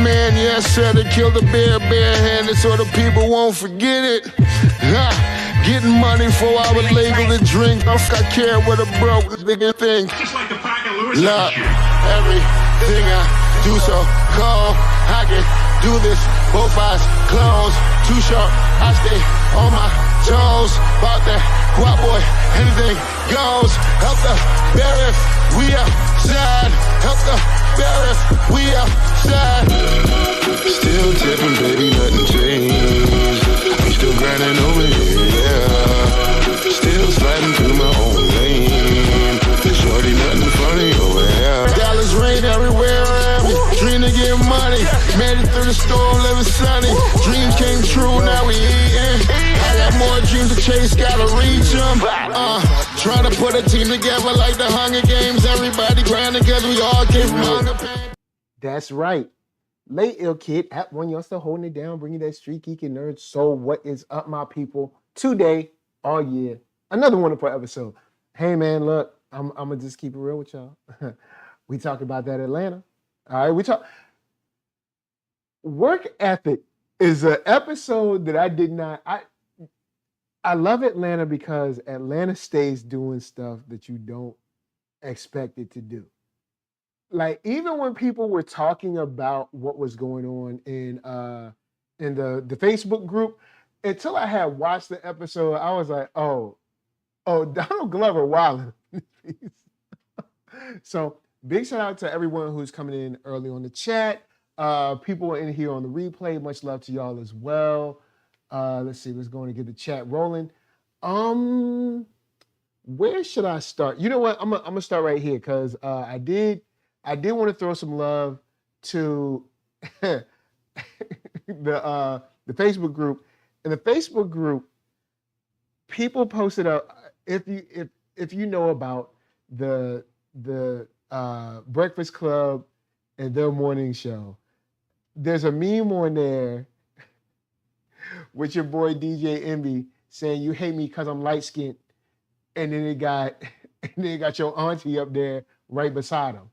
man, yeah, I said to kill the bear barehanded so the people won't forget it. Getting money for I was legal to drink. I care what a broke nigga think. Just like the Pack and Lewis. Look, everything I do so cold. I can do this, both eyes closed. Too sharp, I stay on my toes. About that guap boy, anything goes. Help the bear if we outside. Help the bear if we outside. Still tipping, baby, nothing changed. We still grinding over here, yeah. Still sliding through my own lane. Shorty, nothing funny over here. Dallas rain everywhere around me. Dream to get money. Made it through the storm, living sunny. Dreams came true, now we eating. I got more dreams to chase, gotta reach them. Trying to put a team together like the Hunger Games. Everybody grinding because we all came from hunger pain. That's right. Late Ill Kid at OneYoungsta holding it down, bringing that street geek and nerd soul. What is up, my people? Today, all year, another wonderful episode. Hey, man, look, I'm gonna just keep it real with y'all. We talked about that Atlanta. All right, work ethic is an episode that I did not. I love Atlanta because Atlanta stays doing stuff that you don't expect it to do. Like, even when people were talking about what was going on in the Facebook group, until I had watched the episode, I was like, oh, Donald Glover wilding. So big shout out to everyone who's coming in early on the chat. People in here on the replay, much love to y'all as well. Let's see, let's go and get the chat rolling. Where should I start? You know what? I'm gonna start right here because I did want to throw some love to the Facebook group. In the Facebook group, people posted up if you know about the Breakfast Club and their morning show. There's a meme on there with your boy DJ Envy saying you hate me because I'm light skinned, and then it got your auntie up there right beside him.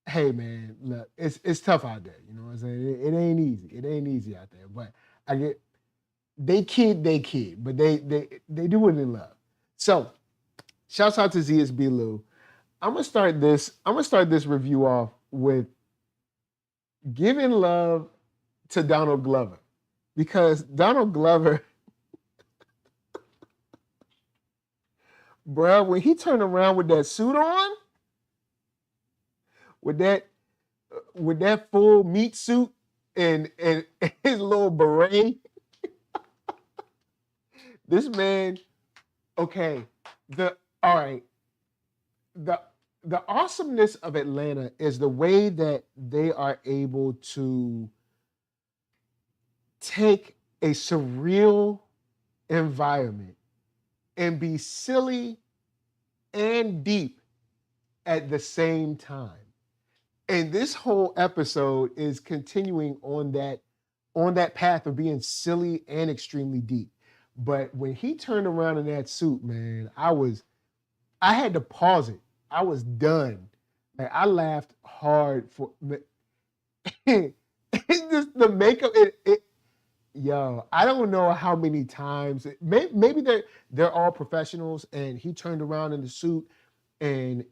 Hey man, look, it's tough out there. You know what I'm saying? It ain't easy. It ain't easy out there. But they kid, but they do it in love. So, shouts out to ZSB Lou. I'm gonna start this review off with giving love to Donald Glover. Because Donald Glover, bro, when he turned around with that suit on, with that full meat suit and his little beret, this man, okay, the awesomeness of Atlanta is the way that they are able to take a surreal environment and be silly and deep at the same time. And this whole episode is continuing on that path of being silly and extremely deep. But when he turned around in that suit, man, I had to pause it. I was done. Like, I laughed hard for it's just the makeup. Yo, I don't know how many times. Maybe they're all professionals, and he turned around in the suit, and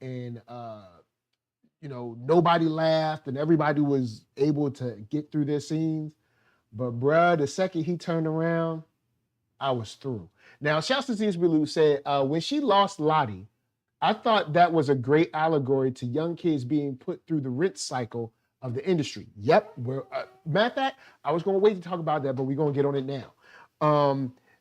nobody laughed, and everybody was able to get through their scenes. But bruh, the second he turned around, I was through. Now, shouts to ZSB Lou said, when she lost Lottie, I thought that was a great allegory to young kids being put through the rinse cycle of the industry. Yep. Matter of fact, I was going to wait to talk about that, but we're going to get on it now.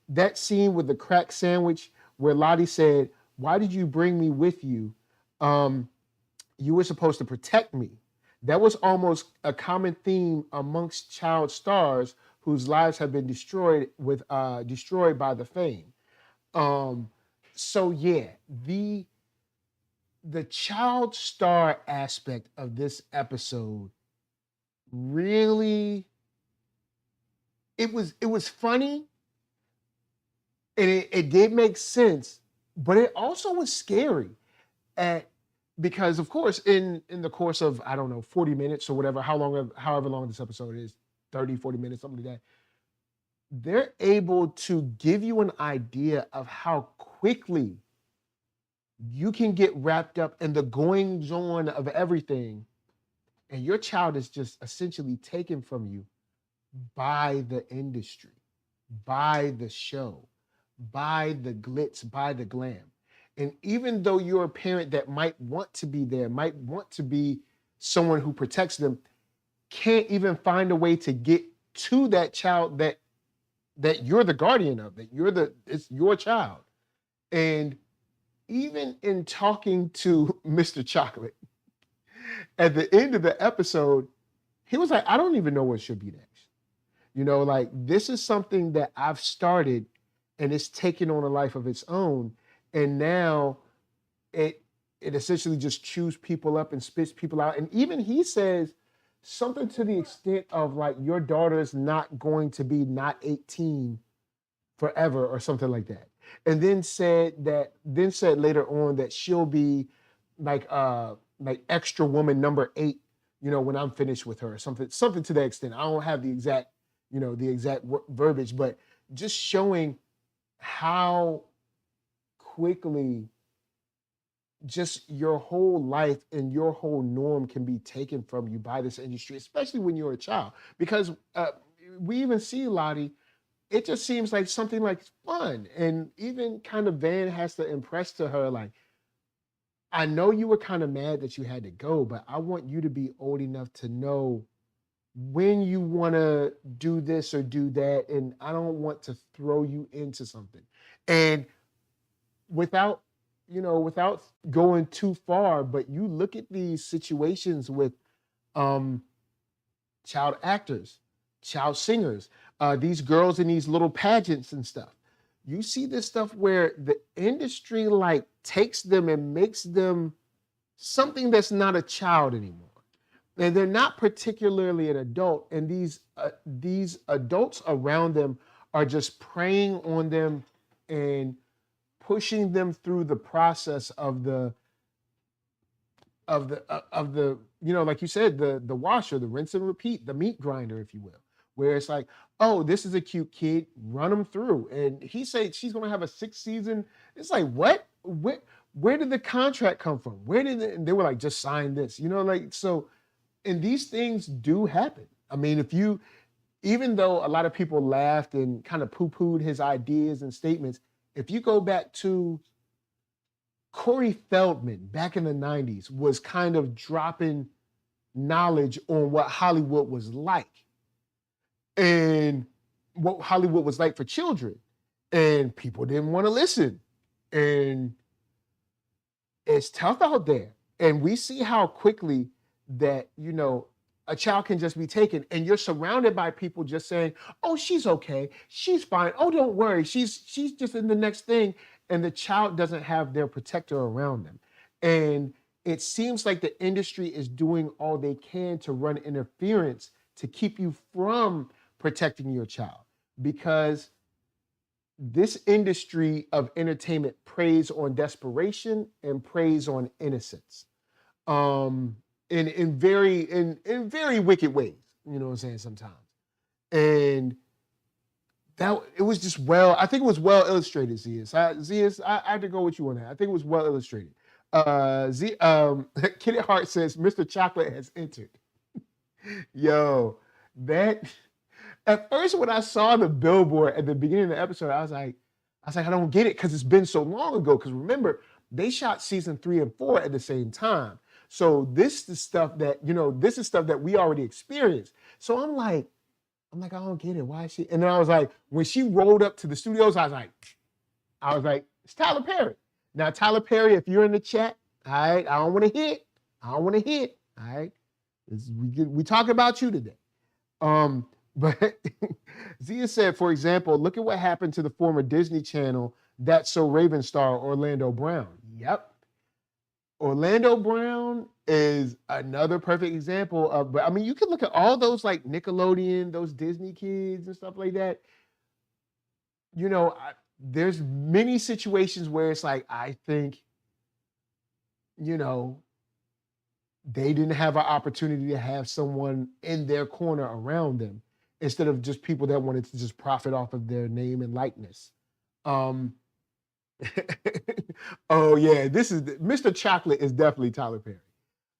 That scene with the crack sandwich where Lottie said, "Why did you bring me with you? You were supposed to protect me." That was almost a common theme amongst child stars whose lives have been destroyed by the fame. So yeah, the child star aspect of this episode really, it was funny, and it did make sense, but it also was scary because of course, in the course of, I don't know, 40 minutes or whatever, however long this episode is, 30, 40 minutes, something like that, they're able to give you an idea of how quickly you can get wrapped up in the goings on of everything, and your child is just essentially taken from you by the industry, by the show, by the glitz, by the glam. And even though you're a parent that might want to be there, might want to be someone who protects them, can't even find a way to get to that child that you're the guardian of, it's your child. And even in talking to Mr. Chocolate, at the end of the episode, he was like, I don't even know what should be next. You know, like, this is something that I've started and it's taken on a life of its own. And now it essentially just chews people up and spits people out. And even he says something to the extent of like, your daughter's not going to be not 18 forever or something like that. And then said later on that she'll be like extra woman number 8, you know, when I'm finished with her, something to that extent. I don't have the exact verbiage, but just showing how quickly just your whole life and your whole norm can be taken from you by this industry, especially when you're a child. Because we even see Lottie, it just seems like something like fun. And even kind of Van has to impress to her, like, I know you were kind of mad that you had to go, but I want you to be old enough to know when you want to do this or do that. And I don't want to throw you into something. And without going too far, but you look at these situations with child actors, child singers, these girls in these little pageants and stuff. You see this stuff where the industry like takes them and makes them something that's not a child anymore. And they're not particularly an adult. And these adults around them are just preying on them and pushing them through the process of the like you said, the washer, the rinse and repeat, the meat grinder, if you will, where it's like, oh, this is a cute kid, run them through. And he said she's going to have a 6th season. It's like, what? Where did the contract come from? And they were like, just sign this, like, so, and these things do happen. I mean, even though a lot of people laughed and kind of poo-pooed his ideas and statements, if you go back to Corey Feldman back in the 90s was kind of dropping knowledge on what Hollywood was like and what Hollywood was like for children. And people didn't want to listen. And it's tough out there. And we see how quickly that, a child can just be taken and you're surrounded by people just saying, oh, she's okay. She's fine. Oh, don't worry. She's just in the next thing. And the child doesn't have their protector around them. And it seems like the industry is doing all they can to run interference to keep you from protecting your child, because this industry of entertainment preys on desperation and preys on innocence. In very wicked ways, you know what I'm saying, sometimes. And it was just I think it was well illustrated, Zias. I had to go with you on that. I think it was well illustrated. Kitty Hart says, Mr. Chocolate has entered. Yo, that, at first when I saw the billboard at the beginning of the episode, I was like, I don't get it, because it's been so long ago. Because remember, they shot season 3 and 4 at the same time. So this is stuff that we already experienced. So I'm like, I don't get it. Why is she? And then I was like, when she rolled up to the studios, I was like, it's Tyler Perry. Now, Tyler Perry, if you're in the chat, all right, I don't want to hit. All right. We talk about you today. But Zia said, for example, look at what happened to the former Disney Channel That's So Raven star Orlando Brown. Yep. Orlando Brown is another perfect example of, but I mean, you can look at all those like Nickelodeon, those Disney kids and stuff like that. There's many situations where it's like, I think, they didn't have an opportunity to have someone in their corner around them instead of just people that wanted to just profit off of their name and likeness. Um, oh yeah, this is Mr. Chocolate is definitely Tyler Perry.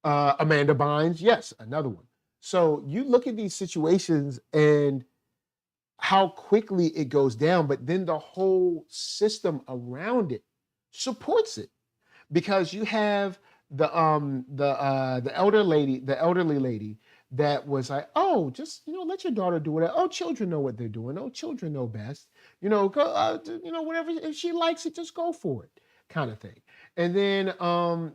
Amanda Bynes, yes, another one. So you look at these situations and how quickly it goes down, but then the whole system around it supports it because you have the elderly lady that was like, oh, just let your daughter do it. Oh, children know what they're doing. Oh, children know best. Go, whatever. If she likes it, just go for it, kind of thing. And then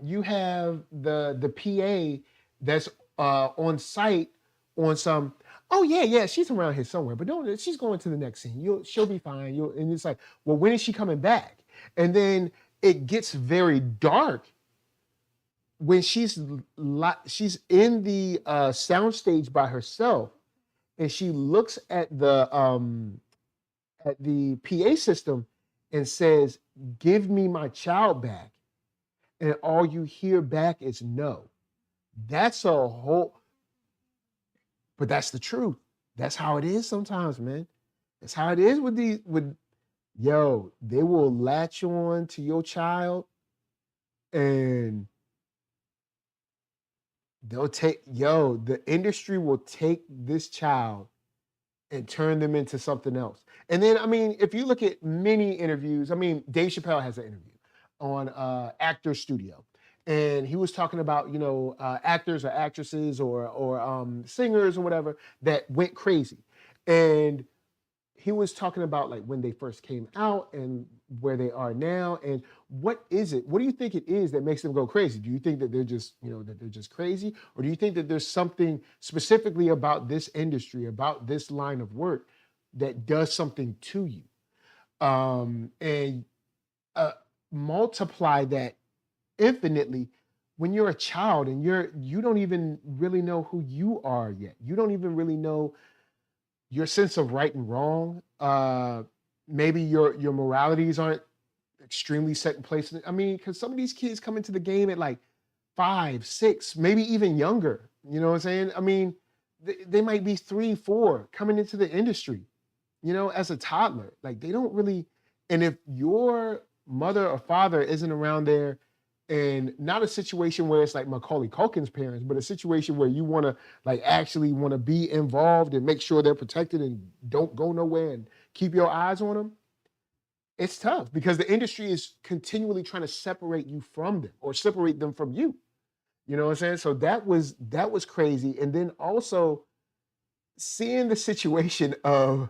you have the PA that's on site on some. Oh yeah, she's around here somewhere, but don't. She's going to the next scene. She'll be fine. And it's like, well, when is she coming back? And then it gets very dark when she's in the soundstage by herself, and she looks at the PA system and says, "Give me my child back," and all you hear back is no. That's a whole. But that's the truth. That's how it is sometimes, man. That's how it is they will latch on to your child and the industry will take this child and turn them into something else. And then, if you look at many interviews, Dave Chappelle has an interview on Actor Studio. And he was talking about, actors or actresses or singers or whatever that went crazy. And he was talking about like when they first came out and where they are now. And what is it? What do you think it is that makes them go crazy? Do you think that they're just, that they're just crazy? Or do you think that there's something specifically about this industry, about this line of work that does something to you? And multiply that infinitely when you're a child and you don't even really know who you are yet. You don't even really know your sense of right and wrong. Maybe your moralities aren't extremely set in place. Because some of these kids come into the game at like 5, 6, maybe even younger. You know what I'm saying? They might be 3, 4 coming into the industry, as a toddler. Like they don't really, and if your mother or father isn't around there, and not a situation where it's like Macaulay Culkin's parents, but a situation where you want to actually want to be involved and make sure they're protected and don't go nowhere and keep your eyes on them. It's tough because the industry is continually trying to separate you from them or separate them from you. You know what I'm saying? So that was crazy. And then also seeing the situation of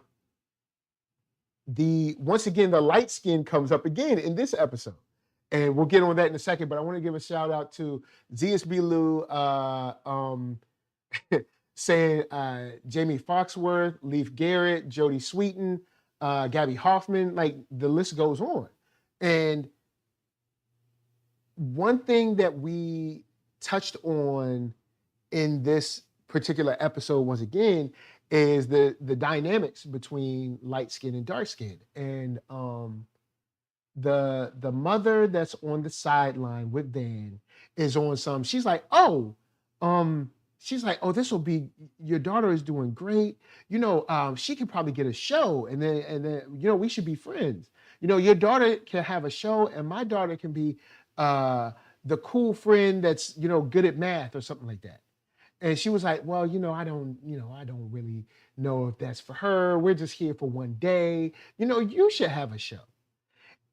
once again, the light skin comes up again in this episode. And we'll get on that in a second, but I want to give a shout out to ZSB Lou saying Jamie Foxworth, Leif Garrett, Jodie Sweetin, Gabby Hoffman, like the list goes on. And one thing that we touched on in this particular episode once again is the dynamics between light skin and dark skin. And the mother that's on the sideline with Van is on some, she's like, oh, this will be, your daughter is doing great. She could probably get a show and then, we should be friends. Your daughter can have a show and my daughter can be the cool friend that's, good at math or something like that. And she was like, well, I don't really know if that's for her. We're just here for one day. You should have a show.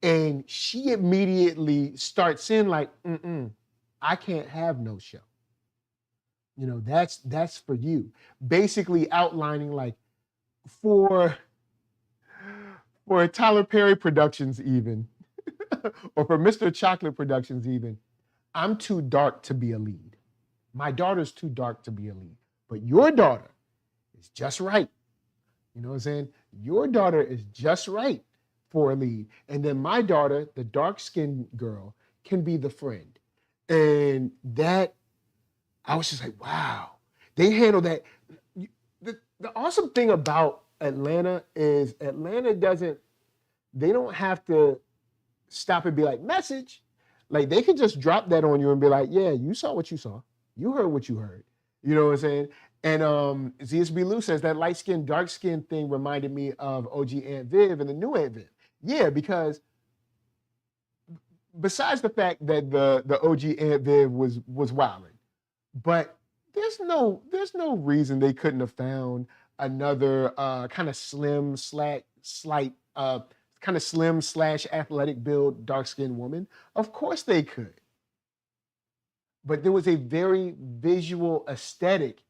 And she immediately starts in like, I can't have no show. That's for you. Basically outlining like for Tyler Perry Productions even, or for Mr. Chocolate Productions even, I'm too dark to be a lead. My daughter's too dark to be a lead. But your daughter is just right. You know what I'm saying? Your daughter is just right for a lead. And then my daughter, the dark-skinned girl, can be the friend. And that, I was just like, wow. They handle that. The awesome thing about Atlanta is they don't have to stop and be like, message. Like, they can just drop that on you and be like, yeah, you saw what you saw. You heard what you heard. You know what I'm saying? And ZSB Lou says that light skin, dark skin thing reminded me of OG Aunt Viv and the new Aunt Viv. Yeah, because besides the fact that the OG Aunt Viv was wilding, but there's no reason they couldn't have found another kind of slim slash athletic build dark skinned woman. Of course they could. But there was a very visual aesthetic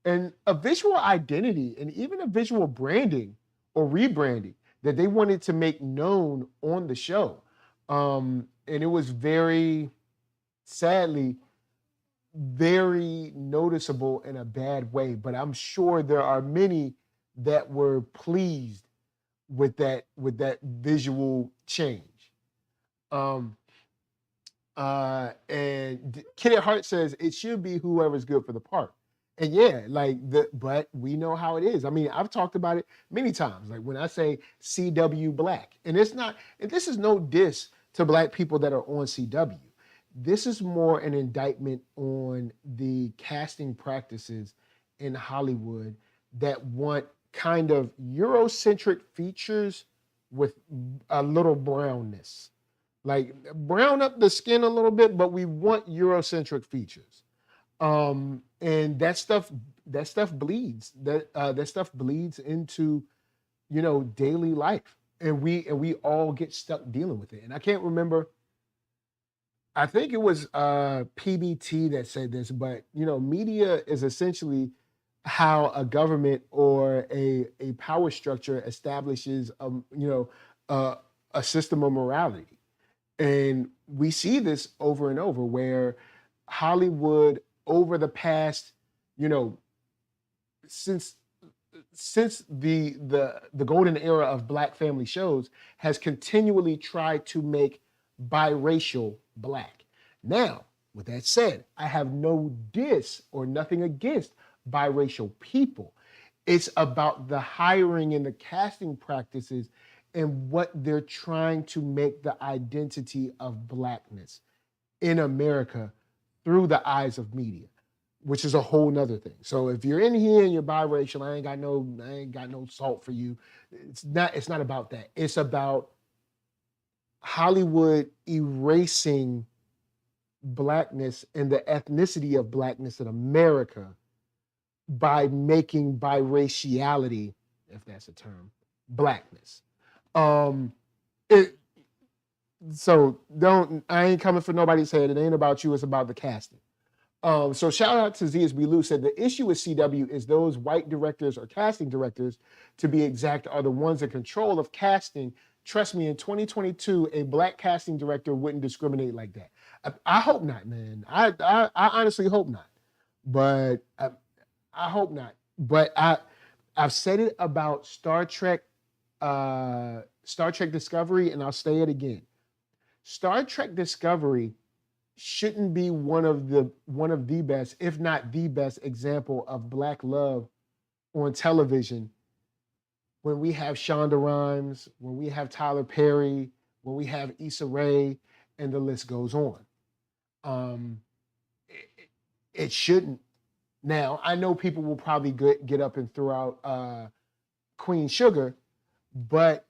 and a visual identity and even a visual branding or rebranding that they wanted to make known on the show. And it was very, sadly, very noticeable in a bad way. But I'm sure there are many that were pleased with that visual change. And Kid at Heart says it should be whoever's good for the part. And yeah, but we know how it is. I mean, I've talked about it many times. Like when I say CW Black, and this is no diss to Black people that are on CW. This is more an indictment on the casting practices in Hollywood that want kind of Eurocentric features with a little brownness. Like brown up the skin a little bit, but we want Eurocentric features. And that stuff bleeds. That stuff bleeds into, daily life. And we all get stuck dealing with it. And I can't remember. I think it was PBT that said this, but media is essentially how a government or a power structure establishes a system of morality. And we see this over and over where Hollywood over the past, since the golden era of Black family shows has continually tried to make biracial Black. Now, with that said, I have no diss or nothing against biracial people. It's about the hiring and the casting practices and what they're trying to make the identity of Blackness in America through the eyes of media, which is a whole nother thing. So if you're in here and you're biracial, I ain't got no salt for you. It's not about that. It's about Hollywood erasing Blackness and the ethnicity of Blackness in America by making biraciality, if that's a term, Blackness. I ain't coming for nobody's head. It ain't about you, it's about the casting. So shout out to ZSB Lou said the issue with CW is those white directors or casting directors, to be exact, are the ones in control of casting. Trust me, in 2022, a Black casting director wouldn't discriminate like that. I hope not, man. I honestly hope not. But I hope not. But I've said it about Star Trek Discovery, and I'll say it again. Star Trek Discovery shouldn't be one of the best, if not the best, example of Black love on television. When we have Shonda Rhimes, when we have Tyler Perry, when we have Issa Rae, and the list goes on. It shouldn't. Now, I know people will probably get up and throw out Queen Sugar, but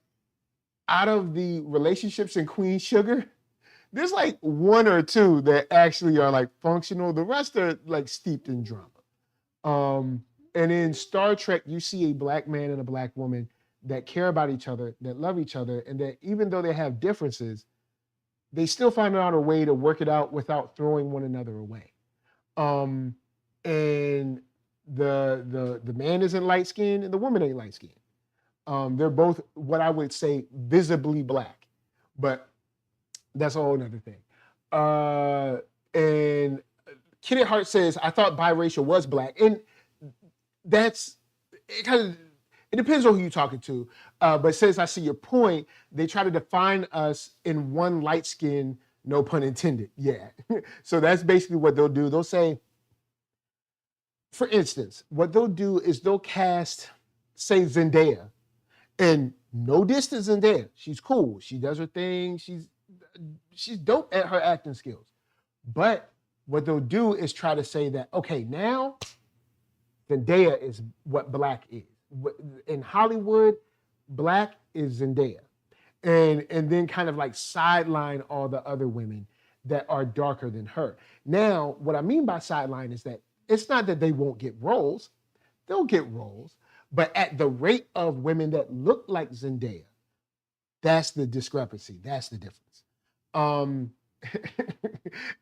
out of the relationships in Queen Sugar, there's like one or two that actually are like functional. The rest are like steeped in drama. And in Star Trek, you see a Black man and a Black woman that care about each other, that love each other, and that even though they have differences, they still find out a way to work it out without throwing one another away. And the man isn't light skinned and the woman ain't light skinned. They're both what I would say visibly Black, but that's a whole other thing. And Kid at Heart says, I thought biracial was Black. And it depends on who you're talking to. But since I see your point, they try to define us in one light skin, no pun intended. Yeah. So that's basically what they'll do. They'll say, for instance, what they'll do is they'll cast, say, Zendaya. And no distance Zendaya. She's cool. She does her thing. She's dope at her acting skills. But what they'll do is try to say that, okay, now Zendaya is what black is. In Hollywood, black is Zendaya. And then kind of like sideline all the other women that are darker than her. Now, what I mean by sideline is that it's not that they won't get roles. They'll get roles, but at the rate of women that look like Zendaya, that's the discrepancy. That's the difference.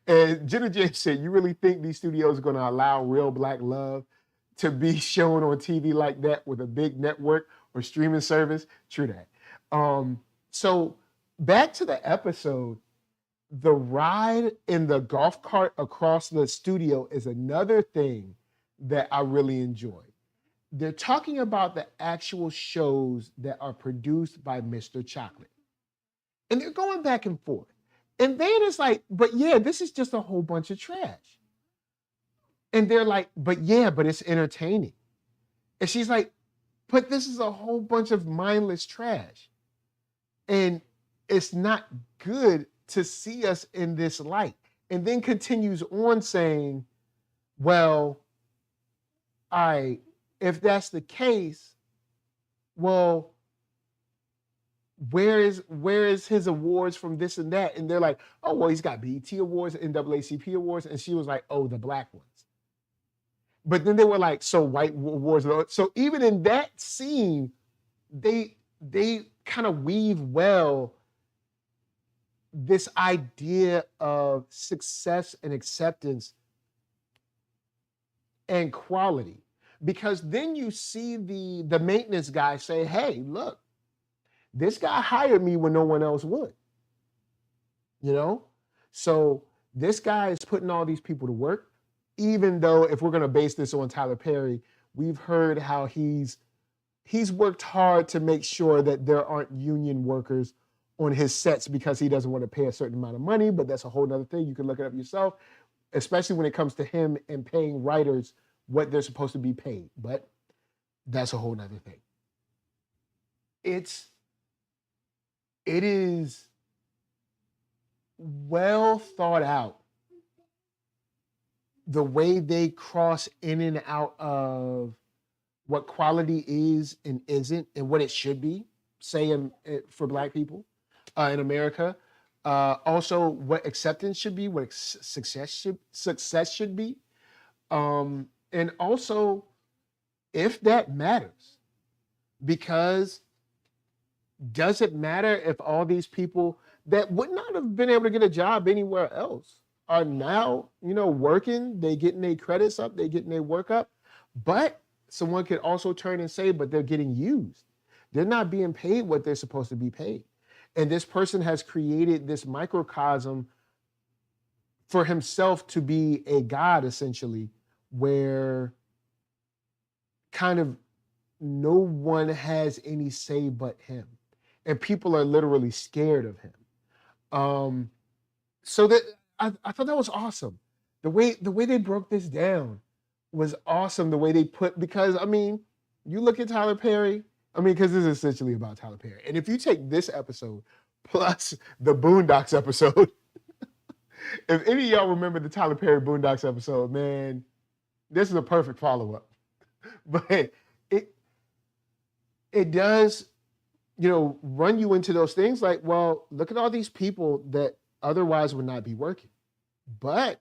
And Jenna James said, you really think these studios are going to allow real black love to be shown on TV like that with a big network or streaming service? True that. So back to the episode, the ride in the golf cart across the studio is another thing that I really enjoyed. They're talking about the actual shows that are produced by Mr. Chocolate. And they're going back and forth. And then it's like, but yeah, this is just a whole bunch of trash. And they're like, but yeah, but it's entertaining. And she's like, but this is a whole bunch of mindless trash. And it's not good to see us in this light. And then continues on saying, well, if that's the case, well, where is his awards from this and that? And they're like, oh, well, he's got BET awards, NAACP awards. And she was like, oh, the black ones. But then they were like, so white awards. So even in that scene, they kind of weave well this idea of success and acceptance and quality. Because then you see the maintenance guy say, hey, look, this guy hired me when no one else would. You know? So this guy is putting all these people to work, even though if we're going to base this on Tyler Perry, we've heard how he's worked hard to make sure that there aren't union workers on his sets because he doesn't want to pay a certain amount of money, but that's a whole nother thing. You can look it up yourself, especially when it comes to him and paying writers what they're supposed to be paid. But that's a whole nother thing. It is well thought out, the way they cross in and out of what quality is and isn't and what it should be, say for black people in America. Also what acceptance should be, what success should be. And also if that matters, because does it matter if all these people that would not have been able to get a job anywhere else are now, working, they getting their credits up, they getting their work up, but someone could also turn and say, but they're getting used. They're not being paid what they're supposed to be paid. And this person has created this microcosm for himself to be a god, essentially, where kind of no one has any say but him. And people are literally scared of him. So that I thought that was awesome. The way they broke this down was awesome. The way they because you look at Tyler Perry, because this is essentially about Tyler Perry. And if you take this episode plus the Boondocks episode, if any of y'all remember the Tyler Perry Boondocks episode, man, this is a perfect follow-up. But it does, run you into those things like, well, look at all these people that otherwise would not be working. But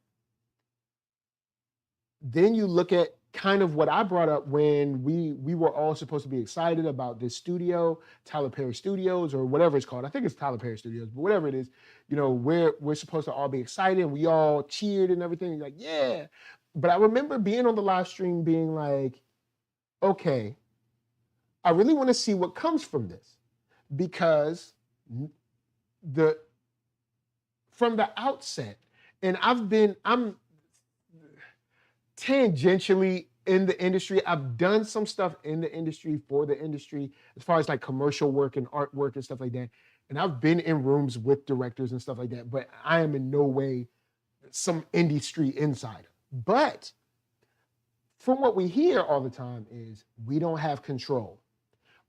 then you look at kind of what I brought up when we were all supposed to be excited about this studio, Tyler Perry Studios, or whatever it's called. I think it's Tyler Perry Studios, but whatever it is, we're supposed to all be excited and we all cheered and everything. Like, yeah. But I remember being on the live stream being like, okay, I really want to see what comes from this, because from the outset, and I'm tangentially in the industry. I've done some stuff in the industry for the industry as far as like commercial work and artwork and stuff like that. And I've been in rooms with directors and stuff like that, but I am in no way some industry insider. But from what we hear all the time is we don't have control.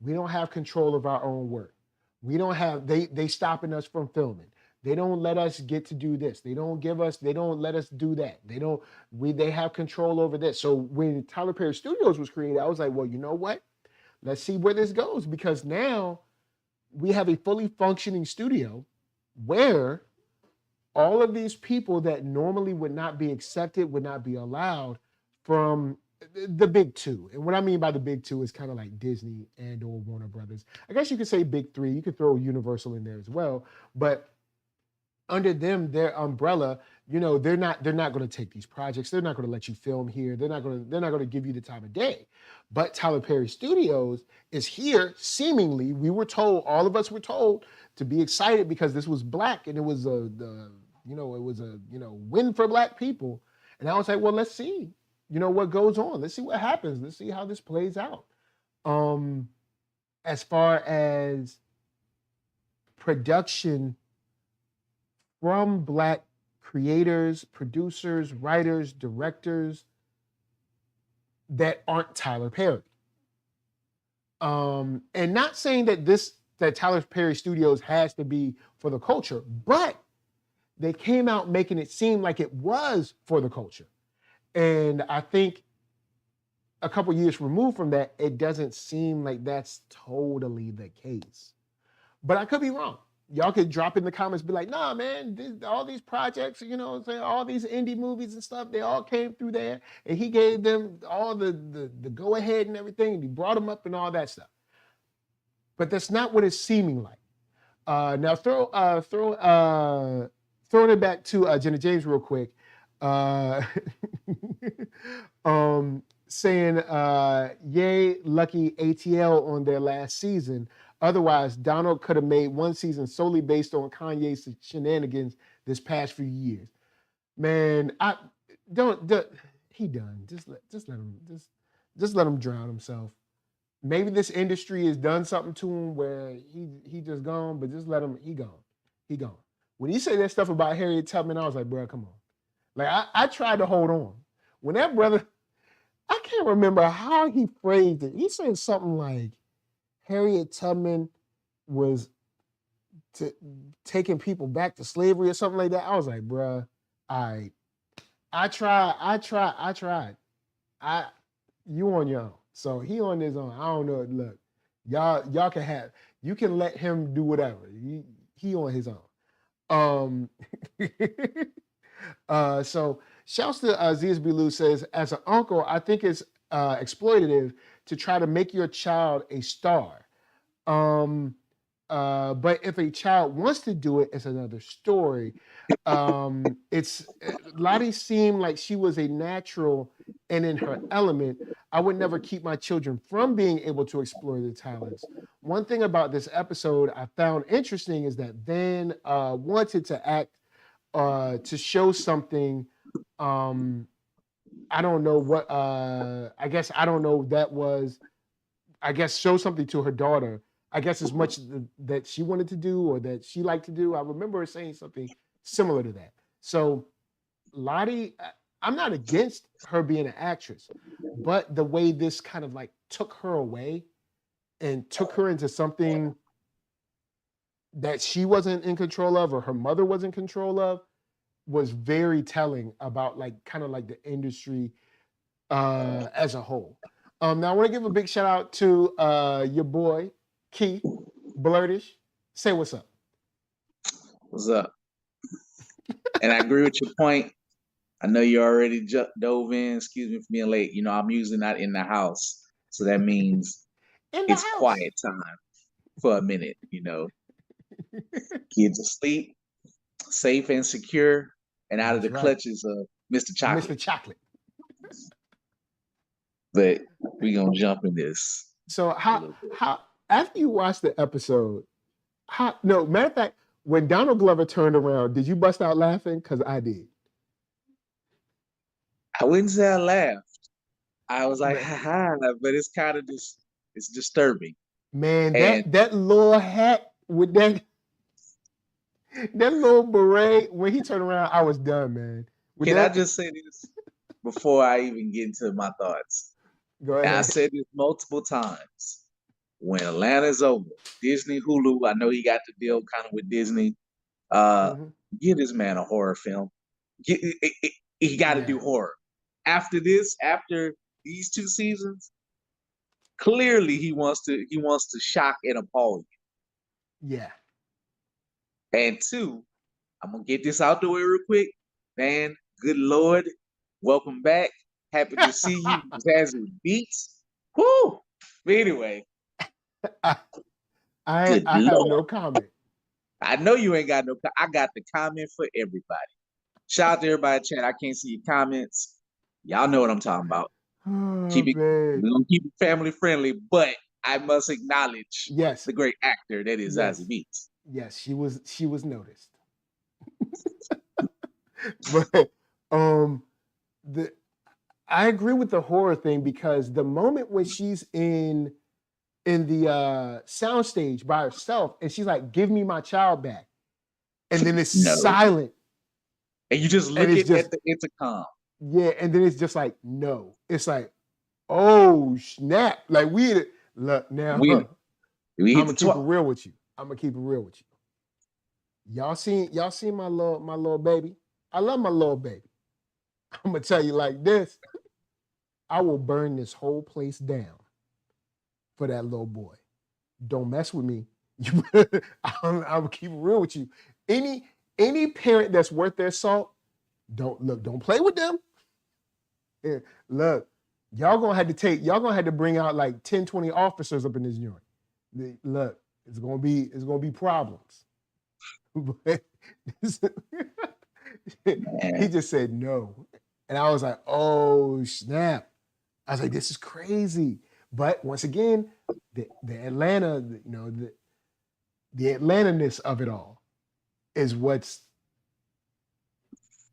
We don't have control of our own work. We don't have, they stopping us from filming. They don't let us get to do this. They don't let us do that. They have control over this. So when Tyler Perry Studios was created, I was like, well, you know what? Let's see where this goes, because now we have a fully functioning studio where all of these people that normally would not be accepted, would not be allowed from the big two. And what I mean by the big two is kind of like Disney and or Warner Brothers. I guess you could say big three. You could throw Universal in there as well. But under them, their umbrella, they're not going to take these projects. They're not going to let you film here. They're not going to give you the time of day. But Tyler Perry Studios is here. Seemingly, all of us were told to be excited because this was Black, and it was a win for Black people. And I was like, well, let's see, what goes on. Let's see what happens. Let's see how this plays out. As far as production from Black creators, producers, writers, directors that aren't Tyler Perry. And not saying that Tyler Perry Studios has to be for the culture, but they came out making it seem like it was for the culture. And I think a couple years removed from that, it doesn't seem like that's totally the case. But I could be wrong. Y'all could drop in the comments, be like, nah, man, all these projects, all these indie movies and stuff, they all came through there. And he gave them all the go ahead and everything. And he brought them up and all that stuff. But that's not what it's seeming like. Now throwing it back to Jenna James real quick. Saying, yay, lucky ATL on their last season. Otherwise, Donald could have made one season solely based on Kanye's shenanigans this past few years. Man, he done. Just let him drown himself. Maybe this industry has done something to him where he just gone, but just let him, he gone. When he said that stuff about Harriet Tubman, I was like, bro, come on. Like, I tried to hold on. When that brother, I can't remember how he phrased it. He said something like, Harriet Tubman was taking people back to slavery or something like that. I was like, bruh, I tried. You on your own. So he on his own. I don't know. Look, y'all you can let him do whatever. He on his own. So shouts to Ziz Bilou says, as an uncle, I think it's exploitative to try to make your child a star. But if a child wants to do it, it's another story. Lottie seemed like she was a natural and in her element. I would never keep my children from being able to explore their talents. One thing about this episode I found interesting is that Van wanted to act to show something. I don't know what, I guess, I don't know, that was, I guess, show something to her daughter. I guess as much that she wanted to do or that she liked to do. I remember her saying something similar to that. So Lottie, I'm not against her being an actress, but the way this kind of like took her away and took her into something that she wasn't in control of or her mother was in control of was very telling about like kind of like the industry as a whole. Now I want to give a big shout out to your boy Keith Blurtish. Say what's up. What's up? And I agree with your point. I know you already dove in. Excuse me for being late. You know, I'm usually not in the house, so that means it's quiet time for a minute. You know, kids asleep, safe and secure, and out of the clutches of Mr. Chocolate. Mr. Chocolate. But we gonna jump in this. So how after you watched the episode, matter of fact, when Donald Glover turned around, did you bust out laughing? Because I did. I wouldn't say I laughed. I was like, haha, but it's kind of it's disturbing. Man, that little hat with that little beret, when he turned around, I was done, man. I just say this before I even get into my thoughts? Go ahead. And I said this multiple times. When Atlanta's over, Disney, Hulu, I know he got to deal kind of with Disney. Give this man a horror film. He got to do horror. After these 2 seasons, clearly he wants to shock and appall you. Yeah. And 2, I'm gonna get this out the way real quick, man. Good Lord, welcome back. Happy to see you, Zazie Beetz. Whoo! But anyway, I have no comment. I know you ain't got no. I got the comment for everybody. Shout out to everybody in chat. I can't see your comments. Y'all know what I'm talking about. We're gonna keep it family friendly, but I must acknowledge the great actor that is Zazie Beetz. Yes, she was noticed. But I agree with the horror thing, because the moment when she's in the soundstage by herself and she's like, "Give me my child back," and then it's silent, and you just look at the intercom. Yeah, and then it's just like, no. It's like, oh snap! Like look now. I'm gonna keep it real with you. Y'all seen my little baby? I love my little baby. I'm gonna tell you like this. I will burn this whole place down for that little boy. Don't mess with me. I'm gonna keep it real with you. Any parent that's worth their salt, don't play with them. Yeah, look, y'all gonna have to bring out like 10, 20 officers up in this joint. Look, it's gonna be problems. But he just said no. And I was like, oh snap. I was like, this is crazy. But once again, the Atlanta, the Atlanta-ness of it all is what's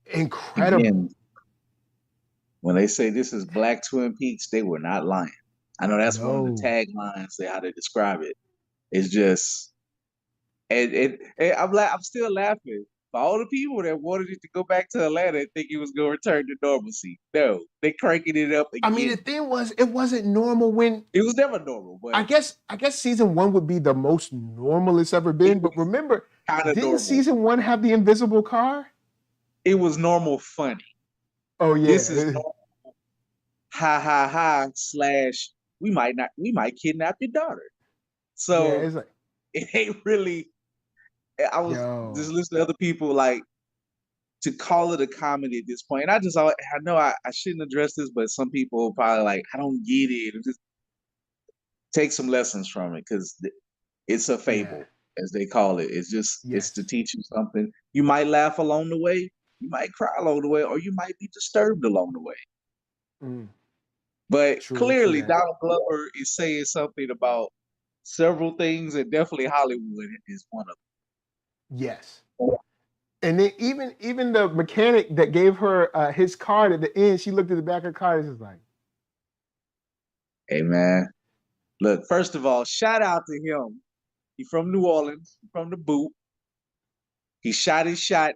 incredible. Again, when they say this is Black Twin Peaks, they were not lying. I know that's one of the taglines, how they describe it. It's just, and I'm still laughing. For all the people that wanted it to go back to Atlanta and think it was going to return to normalcy. No, they cranking it up again. I mean, the thing was, it wasn't normal when... It was never normal. But I guess season 1 would be the most normal it's ever been. But remember, didn't season 1 have the invisible car? It was normal funny. Oh, yeah. This is normal. Ha, / we might kidnap your daughter. So yeah, it's like, it ain't really... I was just listening to other people like to call it a comedy at this point. And I know I shouldn't address this, but some people probably like, I don't get it. Just take some lessons from it, because it's a fable, as they call it. It's just it's to teach you something. You might laugh along the way, you might cry along the way, or you might be disturbed along the way. But clearly, Donald Glover is saying something about several things, and definitely Hollywood is one of them. Yes. And then even the mechanic that gave her his card at the end, she looked at the back of her card and was like, hey man, look, first of all, shout out to him. He's from New Orleans, from the boot. He shot his shot,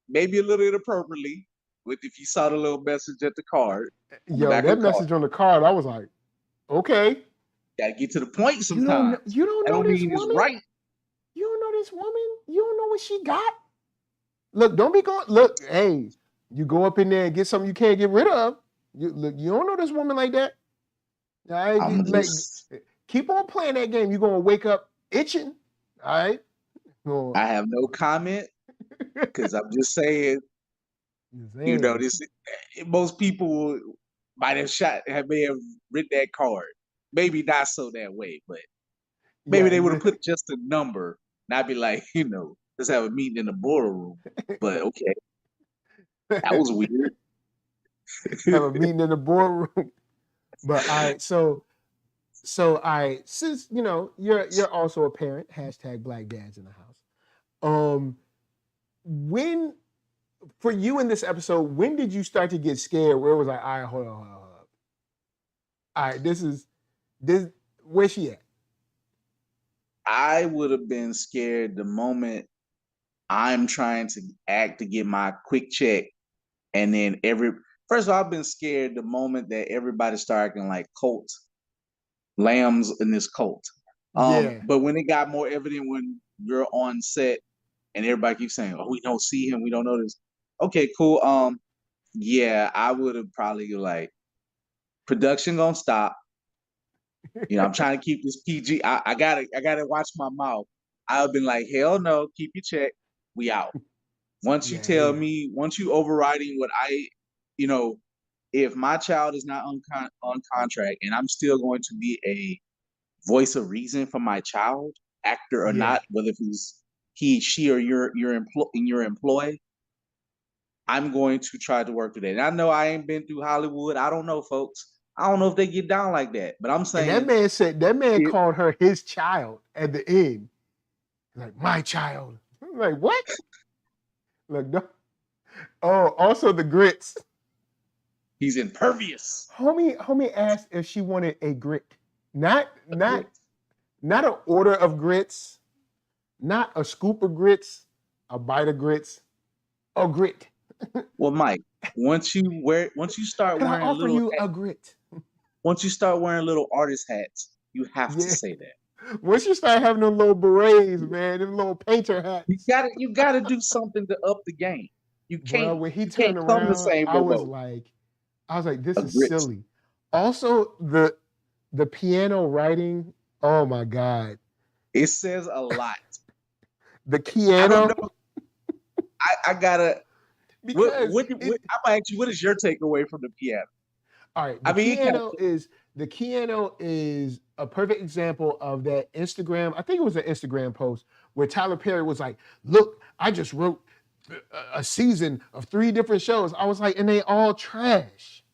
maybe a little inappropriately, if you saw the little message at the card. Yo, that message on the card, I was like, okay. Gotta get to the point sometimes. You don't know this woman? It's right. You don't know this woman? You don't know what she got? Look, don't be going. Look, hey, you go up in there and get something you can't get rid of. You don't know this woman like that. All right, keep on playing that game. You're gonna wake up itching. All right. I have no comment, because I'm just saying. You know, most people may have written that card. Maybe not so that way, but maybe they would have put just a number, not be like, let's have a meeting in the boardroom. But okay, that was weird. Have a meeting in the boardroom. But all right, so all right, since you're also a parent, # Black Dads in the house. When for you in this episode, when did you start to get scared? Where it was like, all right, hold on. All right, this where's she at? I would have been scared the moment I'm trying to act to get my quick check, and then first of all, I've been scared the moment that everybody started acting like cult lambs in this cult. But when it got more evident when you're on set and everybody keeps saying, "Oh, we don't see him, we don't know this." Okay, cool. Yeah, I would have probably like production gonna stop. I'm trying to keep this PG. I gotta watch my mouth. I've been like, hell no, keep your check. We out. Once you Yeah, tell me, once you overriding what if my child is not on contract and I'm still going to be a voice of reason for my child, actor or yeah. not, whether if he's he, she, or in your employ, I'm going to try to work with it. And I know I ain't been through Hollywood. I don't know, folks. I don't know if they get down like that, but I'm And that saying man said that man it, called her his child at the end. Like, my child. I'm like, what? Like, no. Oh, also the grits. he's impervious. Homie asked if she wanted a grit. Not Agreed. an order of grits, not a scoop of grits, a bite of grits, a grit. Well, Mike, once you start Can I wearing offer you a grit? once you start wearing little artist hats, you have to Yeah. say that. Once you start having them little berets, man, them little painter hats. You gotta do something to up the game. Bro, when he You can't turned come the around, same I was boat. like, this A is grit. silly. Also, the piano writing, oh my God. It says a lot. The I piano. don't know. I gotta. Because I'm gonna ask you, what is your takeaway from the piano? all right, I mean, the piano is a perfect example of that Instagram. I think it was an Instagram post where Tyler Perry was like, "Look, I just wrote a season of 3 different shows." I was like, and they all trash.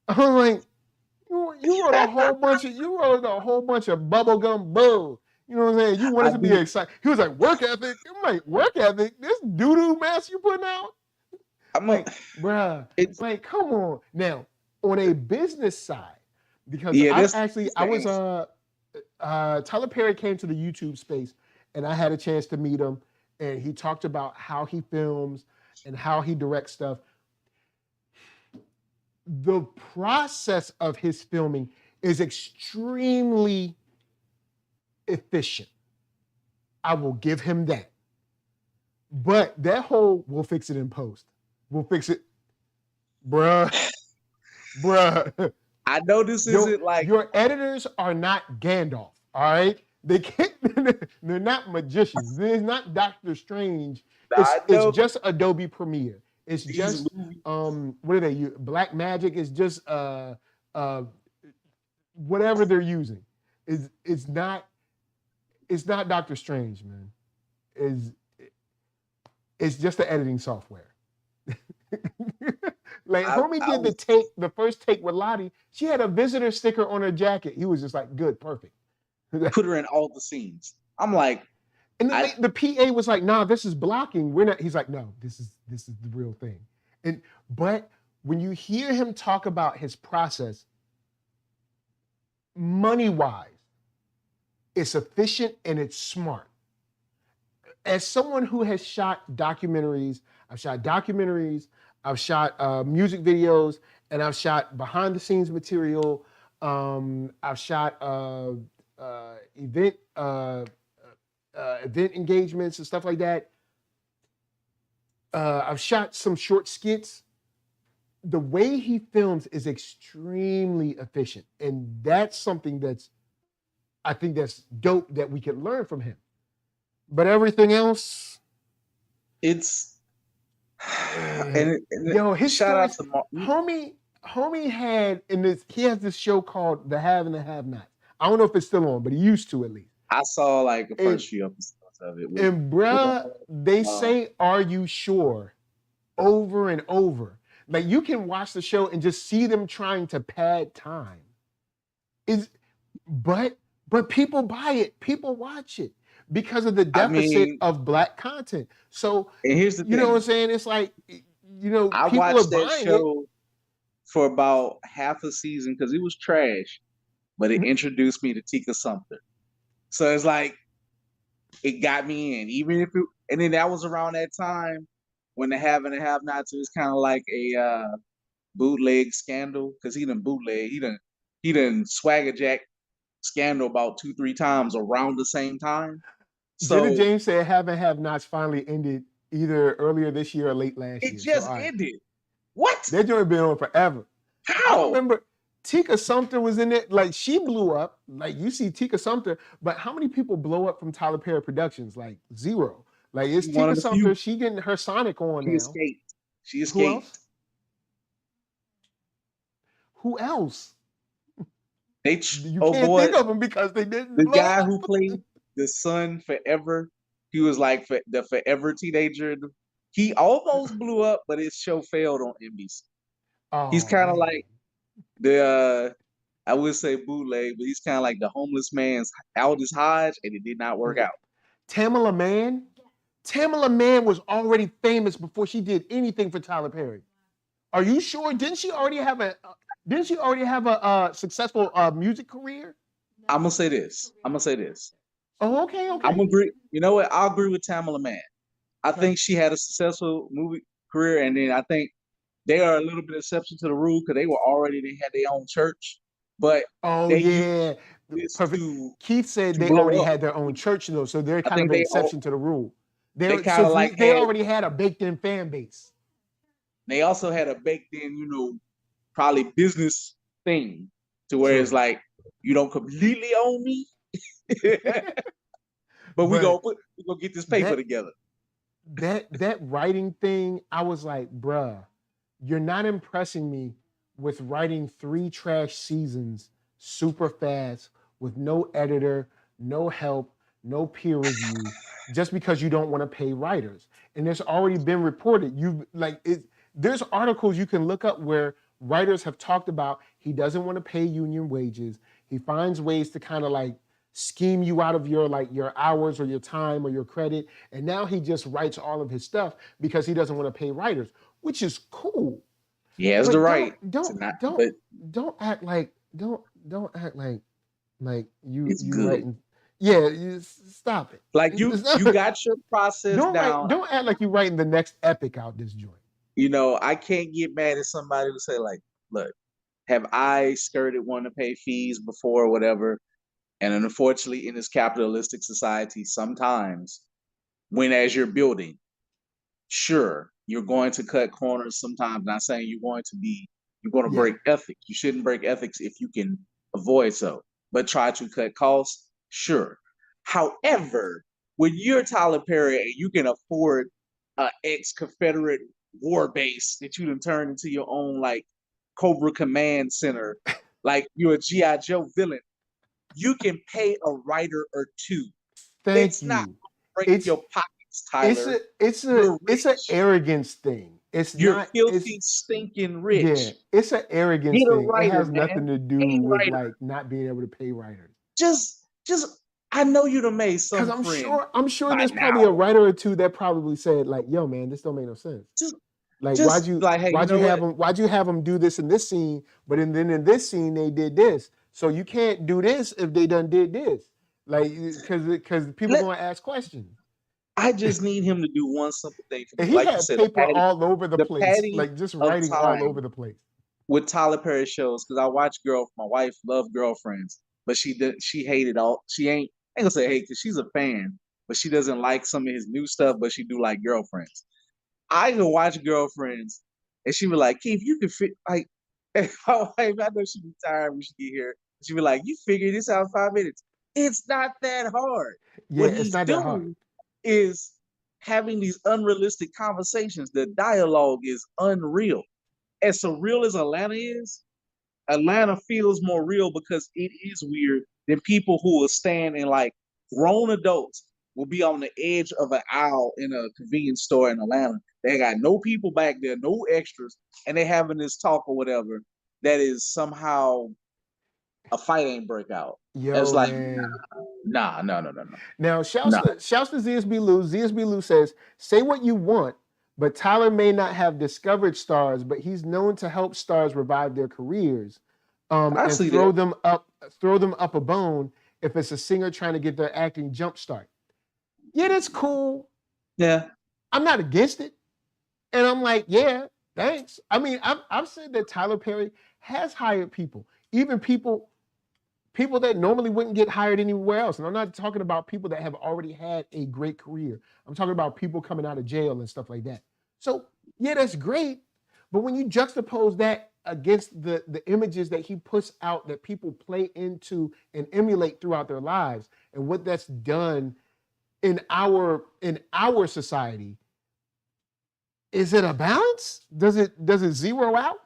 I was like, you wrote a whole bunch of bubblegum bull. You know what I'm saying? You wanted to be excited. He was like, work ethic. I'm like, work ethic? This doo-doo mess you putting out? Bruh, it's like, come on. Now, on a business side, because Tyler Perry came to the YouTube space and I had a chance to meet him and he talked about how he films and how he directs stuff. The process of his filming is extremely efficient. I will give him that. But that whole, we'll fix it in post. We'll fix it. Bruh. I know this isn't like your editors are not Gandalf, all right? They can't, they're not magicians. They're not Doctor Strange. It's just Adobe Premiere. It's just what are they use? Black Magic is just whatever they're using. It's not Doctor Strange, man. It's just the editing software. Like homie did the first take with Lottie. She had a visitor sticker on her jacket. He was just like, good, perfect. Put her in all the scenes. I'm like, and the PA was like, nah, this is blocking. We're not. He's like, no, this is the real thing. But when you hear him talk about his process, money-wise, it's efficient and it's smart. As someone who has shot documentaries, I've shot music videos, and I've shot behind-the-scenes material. I've shot event engagements and stuff like that. I've shot some short skits. The way he films is extremely efficient, and that's something I think that's dope that we can learn from him. But everything else, it's his shout out stories, to homie had he has this show called The Have and the Have Not. I don't know if it's still on, but he used to at least. I saw like the first few episodes of it. And bruh, they say, "Are you sure?" over and over. Like you can watch the show and just see them trying to pad time. But people buy it, people watch it because of the deficit of Black content. So and here's the thing. You know what I'm saying? It's like, I people watched are that buying show it for about half a season because it was trash, but it introduced me to Tika Sumter. So it's like it got me in, and then that was around that time when the Have and the Have Nots was kind of like a bootleg scandal because he done swagger jack Scandal about 2-3 times around the same time. Jenna So James said Have and Have Nots finally ended either earlier this year or late last year. it just ended. What? That joint been on forever. I How? remember Tika Sumpter was in it. Like, she blew up. Like, you see Tika Sumpter, but how many people blow up from Tyler Perry Productions? Like, zero. Like, it's One Tika of the Sumpter. few. She getting her Sonic on She now. escaped. She Who escaped. else? Who else? They You oh can't boy, think of them because they didn't the blow guy up. who played the son forever, he was like the forever teenager. He almost blew up, but his show failed on NBC. He's Oh, kind of man. like the I would say bootleg, but he's kind of like the homeless man's Aldous Hodge, and it did not work out. Tamala Mann? Tamala Mann was already famous before she did anything for Tyler Perry. Are you sure? Didn't she already have a successful music career? I'm gonna say this. Oh, okay. I'm gonna agree. You know what? I'll agree with Tamala Mann. I Okay. think she had a successful movie career, and then I think they are a little bit exception to the rule because they had their own church, but Oh, they yeah. used this Perfect. to Keith said they blow already up. had their own church, though, so they're I kind of think an exception to the rule. they kind of like they had. already had a baked-in fan base. They also had a baked-in, probably business thing to where it's True. like you don't completely own me, but we But gonna get this paper that together. that writing thing, I was like, bruh, you're not impressing me with writing 3 trash seasons super fast with no editor, no help, no peer review, just because you don't want to pay writers. And there's already been reported. There's articles you can look up where writers have talked about he doesn't want to pay union wages. He finds ways to kind of like scheme you out of your hours or your time or your credit. And now he just writes all of his stuff because he doesn't want to pay writers, which is cool. He has the right to not, but Don't act like you it's you good. writing. Yeah, stop it. Like you got your process down. Don't act like you writing the next epic out this joint. I can't get mad at somebody who say like, look, have I skirted one to pay fees before or whatever? And unfortunately, in this capitalistic society, sometimes as you're building, sure, you're going to cut corners sometimes. Not saying you're going to break ethics. You shouldn't break ethics if you can avoid so. But try to cut costs, sure. However, when you're Tyler Perry and you can afford an ex-Confederate war base that you done turned into your own like Cobra Command Center, like you're a G.I. Joe villain, you can pay a writer or two. Thank you. Not break your pockets, Tyler. It's an arrogance thing. You're filthy, stinking rich. Yeah, it's an arrogance Get a thing. writer, It has man. nothing to do with like not being able to pay writers. Just I know you'd have made some Because I'm sure there's probably a writer or two that probably said like, "Yo, man, this don't make no sense." Why'd you have them do this in this scene, but then in this scene they did this. So you can't do this if they done did this. Like, because people gonna ask questions. I just need him to do one simple thing for me. And he had paper all over the place, like just writing all over the place. With Tyler Perry shows, because I watch my wife loved Girlfriends, but she hated she ain't gonna say hate because she's a fan, but she doesn't like some of his new stuff, but she do like Girlfriends. I can watch Girlfriends and she be like, Keith, you can fit like my wife, I know she be tired when she get here. She be like, you figure this out in 5 minutes. It's not that hard. Yeah, it's not that hard. Is having these unrealistic conversations. The dialogue is unreal. As surreal as Atlanta is, Atlanta feels more real because it is weird than people who will stand and like grown adults will be on the edge of an aisle in a convenience store in Atlanta. They got no people back there, no extras, and they having this talk or whatever that is somehow a fight ain't break out. Yo, it's like, man. No. Now, shouts to ZSB Lou. ZSB Lou says, say what you want, but Tyler may not have discovered stars, but he's known to help stars revive their careers and throw them up a bone if it's a singer trying to get their acting jump start. Yeah, that's cool. Yeah. I'm not against it. And I'm like, yeah, thanks. I mean, I've said that Tyler Perry has hired people, even people people that normally wouldn't get hired anywhere else. And I'm not talking about people that have already had a great career. I'm talking about people coming out of jail and stuff like that. So yeah, that's great. But when you juxtapose that against the images that he puts out that people play into and emulate throughout their lives, and what that's done in our society, is it a balance? Does it zero out?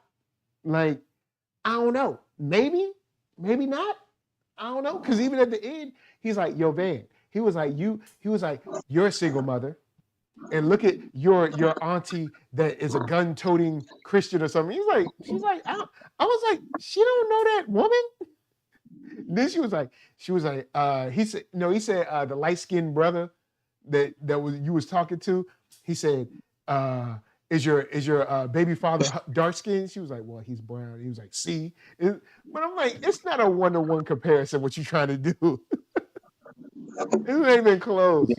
Like, I don't know. Maybe not. I don't know. Because even at the end, he's like, yo, Van, he was like, you're a single mother. And look at your auntie that is a gun-toting Christian or something. She's like, I was like, she don't know that woman. Then she was like, he said the light-skinned brother that you was talking to, he said, is your baby father dark skinned? She was like, well, he's brown. He was like, see? But I'm like, it's not a one-to-one comparison what you're trying to do. It ain't even close.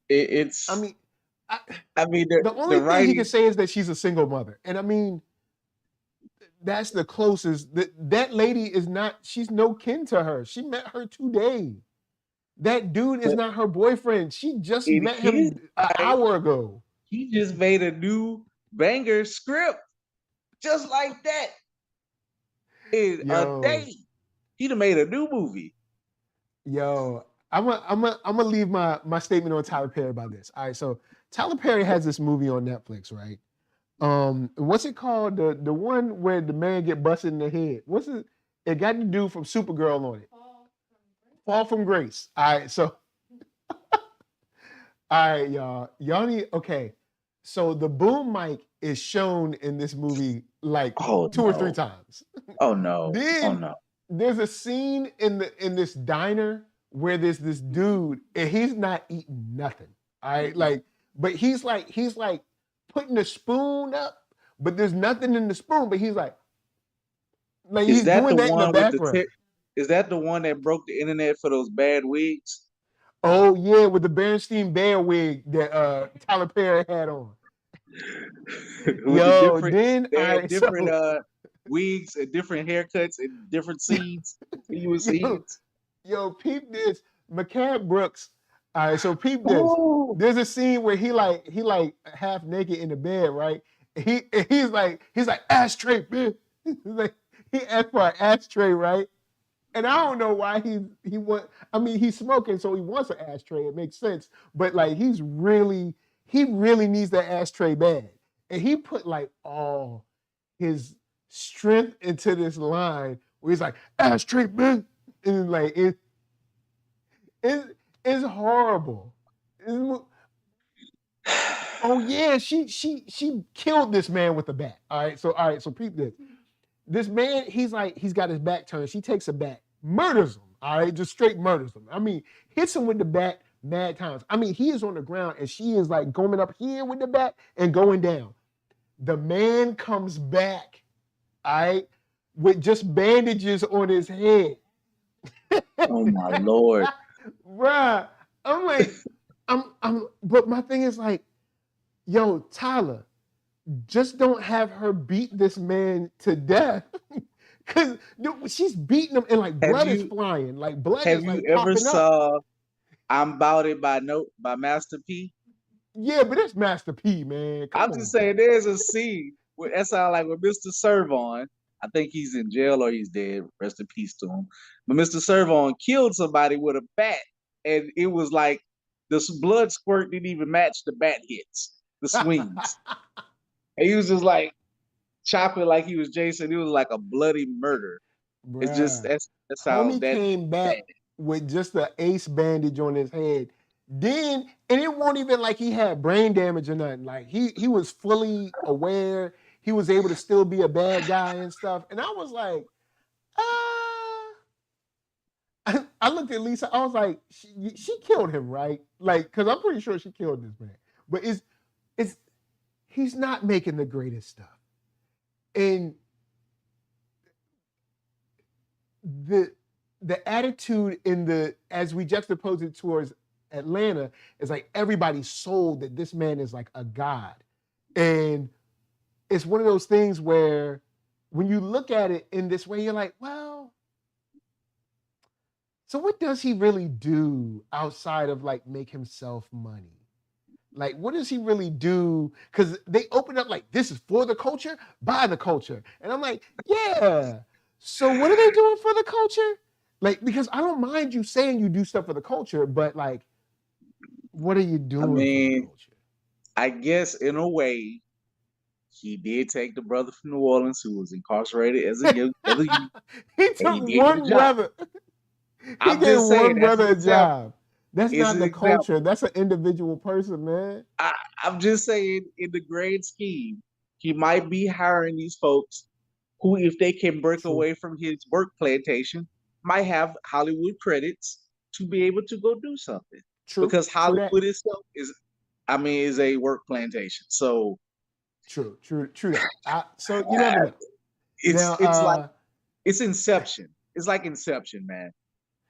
It's. I mean, the only thing he can say is that she's a single mother. And I mean, that's the closest. That lady is not, she's no kin to her. She met her today. That dude is not her boyfriend. She just met him an hour ago. He just made a new banger script, just like that. In a day, he done made a new movie. Yo, I'm gonna leave my statement on Tyler Perry about this. All right, so Tyler Perry has this movie on Netflix, right? What's it called? The one where the man get busted in the head. What's it? It got to do from Supergirl on it. Fall from Grace. All right, so all right, y'all need, okay. So the boom mic is shown in this movie like 2 or 3 times. Oh no! Then there's a scene in this diner where there's this dude and he's not eating nothing. All right, like, but he's like putting the spoon up, but there's nothing in the spoon. But he's like he's doing that in the background. Is that the one that broke the internet for those bad wigs? Oh yeah, with the Bernstein Bear wig that Tyler Perry had on. Yo, then different wigs and different haircuts and different scenes. Yo, peep this. McCann Brooks. All right, so peep this. Oh. There's a scene where he half naked in the bed, right? He's like ashtray, man. He asked for an ashtray, right? And I don't know why he's smoking, so he wants an ashtray. It makes sense. But like he really needs that ashtray bad. And he put like all his strength into this line where he's like, ashtray, man. And like it's horrible. Oh yeah, she killed this man with a bat. All right, so peep this. This man, he's got his back turned. She takes a bat, murders him. All right, just straight murders him. I mean, hits him with the bat mad times. I mean, he is on the ground and she is like going up here with the bat and going down. The man comes back, all right, with just bandages on his head. Oh my Lord. Bruh, I'm like, but my thing is like, yo, Tyler, just don't have her beat this man to death. Cause she's beating him and like blood is flying. Like blood is like popping up. Have you ever saw I'm Bout It by Master P? Yeah, but it's Master P, man. I'm just saying there's a scene where that sounds like with Mr. Servon. I think he's in jail or he's dead. Rest in peace to him. But Mr. Servon killed somebody with a bat. And it was like the blood squirt didn't even match the bat hits, the swings. And he was just like chopping like he was Jason. It was like a bloody murder. Bruh. It's just that's how Homie came back with just an ace bandage on his head. Then, and it won't even like he had brain damage or nothing. Like he was fully aware. He was able to still be a bad guy and stuff. And I was like, I looked at Lisa. I was like, she killed him, right? Like, because I'm pretty sure she killed this man. But he's not making the greatest stuff. And the attitude as we juxtapose it towards Atlanta is like everybody's sold that this man is like a god. And it's one of those things where when you look at it in this way, you're like, well, So what does he really do outside of like make himself money? Like, what does he really do? Because they open up like, this is for the culture, by the culture. And I'm like, yeah. So what are they doing for the culture? Like, because I don't mind you saying you do stuff for the culture, but like, what are you doing for the culture? I guess in a way, he did take the brother from New Orleans who was incarcerated as a youth. He took one brother. He gave one brother a job. That's not the culture. That's an individual person, man. I'm just saying, in the grand scheme, he might be hiring these folks who, if they can break away from his work plantation, might have Hollywood credits to be able to go do something. Because Hollywood itself is a work plantation. So true that. So you never know. It's Inception. It's like Inception, man.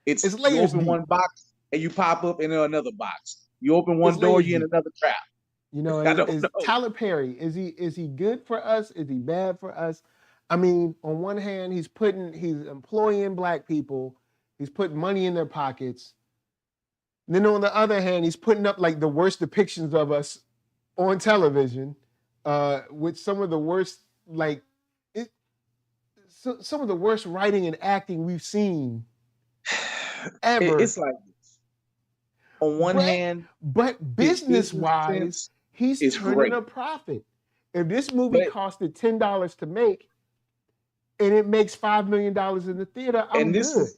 It's you open one box and you pop up in another box. You open one door, you're in another trap. You know, is Tyler Perry, is he good for us? Is he bad for us? I mean, on one hand, he's employing Black people, he's putting money in their pockets. And then on the other hand, he's putting up like the worst depictions of us on television, with some of the worst, some of the worst writing and acting we've seen ever. It's like this. On one hand, but business-wise, he's turning a profit. If this movie costed $10 to make, and it makes $5 million in the theater, I'm good.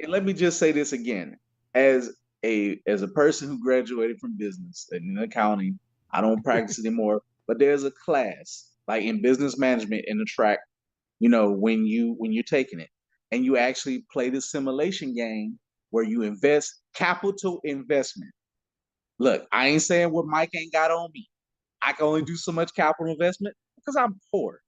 And let me just say this again, as a person who graduated from business and in accounting, I don't practice anymore. But there's a class like in business management in the track. You know, when you're taking it, and you actually play the simulation game where you invest capital investment. Look, I ain't saying what Mike ain't got on me. I can only do so much capital investment because I'm poor.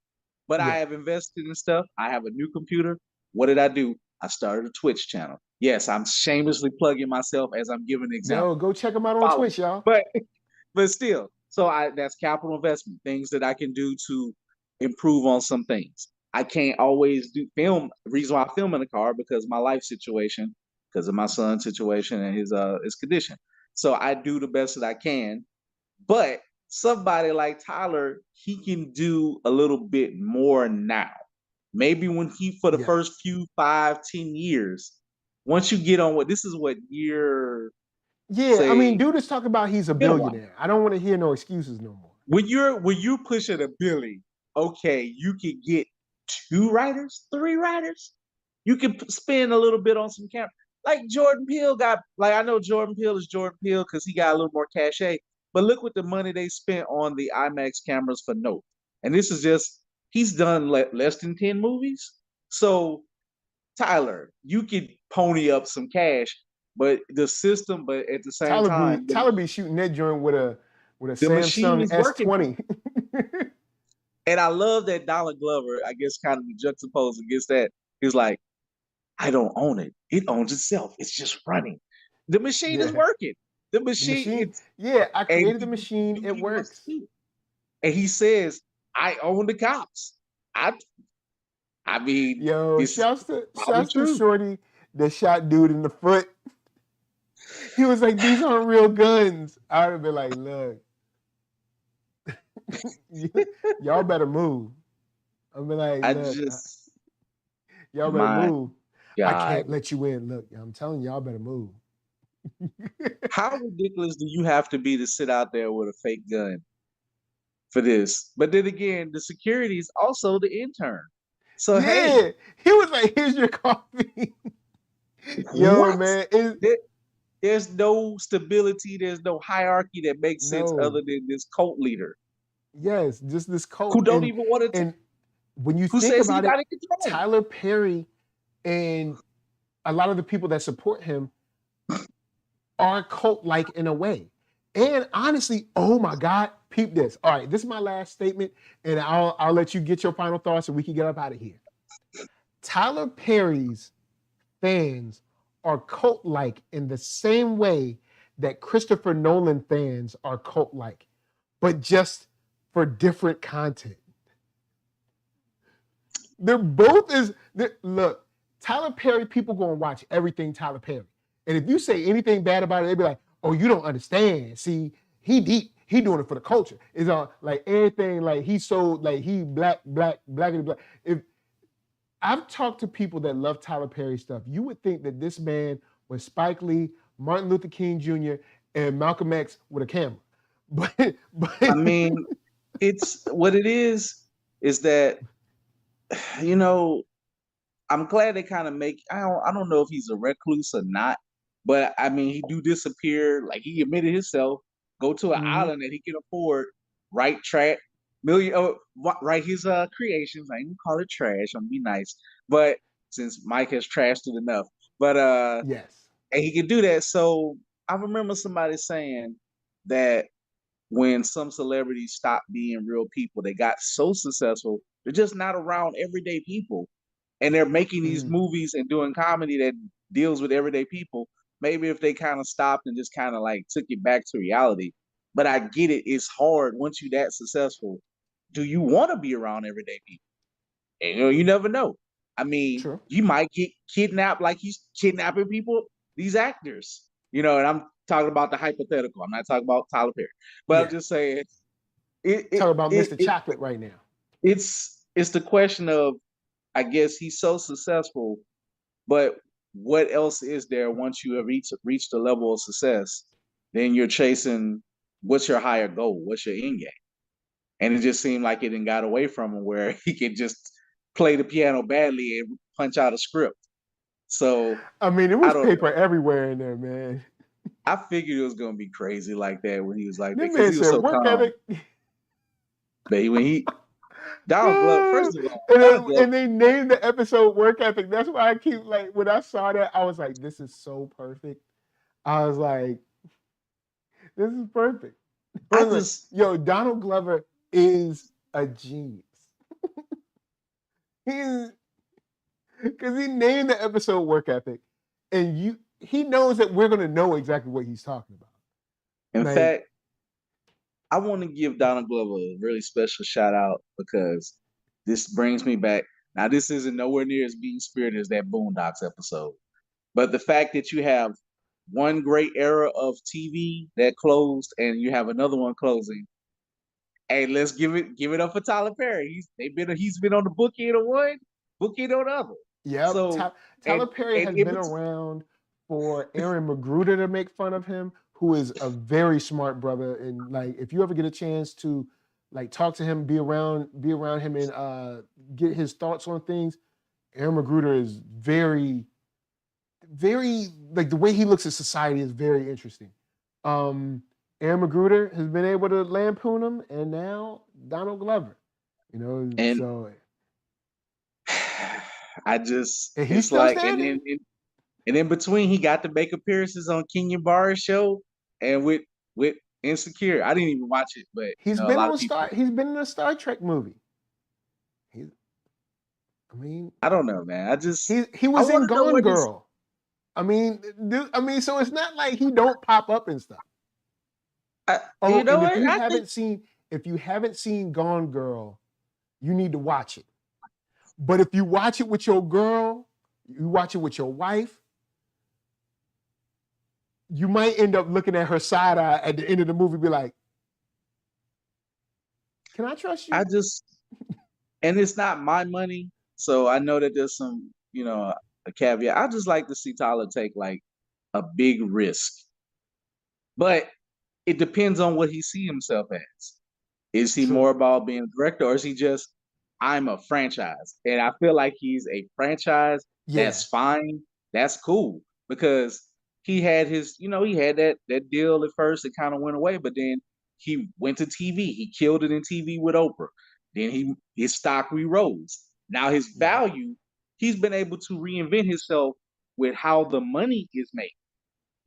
But I have invested in stuff. I have a new computer. What did I do? I started a Twitch channel. Yes, I'm shamelessly plugging myself as I'm giving an example. Yo, go check them out on Twitch, y'all. But still, so that's capital investment, things that I can do to improve on some things. I can't always do film. The reason why I film in the car because of my life situation, because of my son's situation and his condition. So I do the best that I can. But somebody like Tyler, he can do a little bit more now. Maybe when he, for the first few 5-10 years, once you get on this is what year. Yeah, I mean, dude is talking about he's a billionaire. I don't want to hear no excuses no more. When you're pushing $1 billion, okay, you can get 2 writers, 3 writers. You can spend a little bit on some camera. Like Jordan Peele I know Jordan Peele is Jordan Peele because he got a little more cachet. But look what the money they spent on the IMAX cameras for Nope. And this is just, he's done less than 10 movies. So, Tyler, you could pony up some cash, but at the same time. Tyler be shooting that joint with a Samsung S20. And I love that Donald Glover, I guess, kind of juxtaposed against that. He's like, I don't own it. It owns itself. It's just running. The machine is working. The machine. I created the machine. It works. And he says, I own the cops. I mean, yo, shouts to Shorty that shot dude in the foot. He was like, these aren't real guns. I would have been like, look, y'all better move. I'd be like, y'all better move. God. I can't let you in. Look, I'm telling y'all better move. How ridiculous do you have to be to sit out there with a fake gun for this? But then again, the security is also the intern. So hey, he was like, here's your coffee. Yo, man. There's no stability. There's no hierarchy that makes sense other than this cult leader. Yes, just this cult. Who don't even want to. And when you think about it, Tyler Perry and a lot of the people that support him are cult-like in a way. And honestly, oh my God, peep this. All right, this is my last statement, and I'll let you get your final thoughts and we can get up out of here. Tyler Perry's fans are cult-like in the same way that Christopher Nolan fans are cult-like, but just for different content. They're both look, Tyler Perry, people gonna watch everything Tyler Perry. And if you say anything bad about it, they be like, oh, you don't understand. See, he deep. He doing it for the culture. It's on like everything, like he so like he black. If I've talked to people that love Tyler Perry stuff, you would think that this man was Spike Lee, Martin Luther King Jr., and Malcolm X with a camera. But I mean, it's what it is that, you know, I'm glad they kind of make. I don't know if he's a recluse or not, but I mean, he do disappear. Like he admitted himself, go to an island that he can afford, write write his creations. I ain't gonna call it trash. I'm gonna be nice, but since Mike has trashed it enough, but yes, and he can do that. So I remember somebody saying that when some celebrities stopped being real people, they got so successful, they're just not around everyday people. And they're making these movies and doing comedy that deals with everyday people. Maybe if they kind of stopped and just kind of like took it back to reality. But I get it. It's hard once you're that successful. Do you want to be around everyday people? And you never know. I mean, true. you might get kidnapped like he's kidnapping people, these actors. And I'm talking about the hypothetical. I'm not talking about Tyler Perry. But I'm just saying Talk about Mr. Chocolate right now. it's the question of, I guess he's so successful, but what else is there once you have reached a level of success? Then you're chasing, what's your higher goal? What's your end game? And it just seemed like it didn't got away from him where he could just play the piano badly and punch out a script. So I mean, it was paper know. everywhere in there, man. I figured it was gonna be crazy like that when he was like that, This because man he was said so work calm. ethic. But when he Donald Glover, first of all, Donald Glover, and they named the episode Work Ethic. That's why I keep like when I saw that, I was like, this is so perfect. I was like, this is perfect. I was like, yo, Donald Glover is a genius. He's because he named the episode Work Ethic, and he knows that we're gonna know exactly what he's talking about. In fact, I want to give Donald Glover a really special shout out because this brings me back. Now, this isn't nowhere near as being spirited as that Boondocks episode, but the fact that you have one great era of TV that closed and you have another one closing. Hey, let's give it up for Tyler Perry. He's been on the bookend of one, bookend on the other. Yeah, so Tyler Perry has been around for Aaron McGruder to make fun of him, who is a very smart brother. And like, if you ever get a chance to like talk to him, be around him, and get his thoughts on things, Aaron McGruder is very, very like the way he looks at society is very interesting. Aaron McGruder has been able to lampoon him, and now Donald Glover, and so I just and he's it's still like standing. and in between he got to make appearances on Kenyon Barr's show and with Insecure. I didn't even watch it, but he's a been lot on of people. He's been in a Star Trek movie. I don't know, man. He was in Gone Girl. So it's not like he don't pop up and stuff. If you haven't seen Gone Girl, you need to watch it. But if you watch it with your girl, you watch it with your wife, you might end up looking at her side eye at the end of the movie, be like, "Can I trust you?" And it's not my money, so I know that there's some, a caveat. I just like to see Tyler take like a big risk, but it depends on what he sees himself as. Is he more about being a director, or is he just, I'm a franchise? And I feel like he's a franchise. Yeah. That's fine. That's cool, because he had his, he had that deal at first. It kind of went away, but then he went to TV. He killed it in TV with Oprah. Then his stock re-rose. Now his value, he's been able to reinvent himself with how the money is made,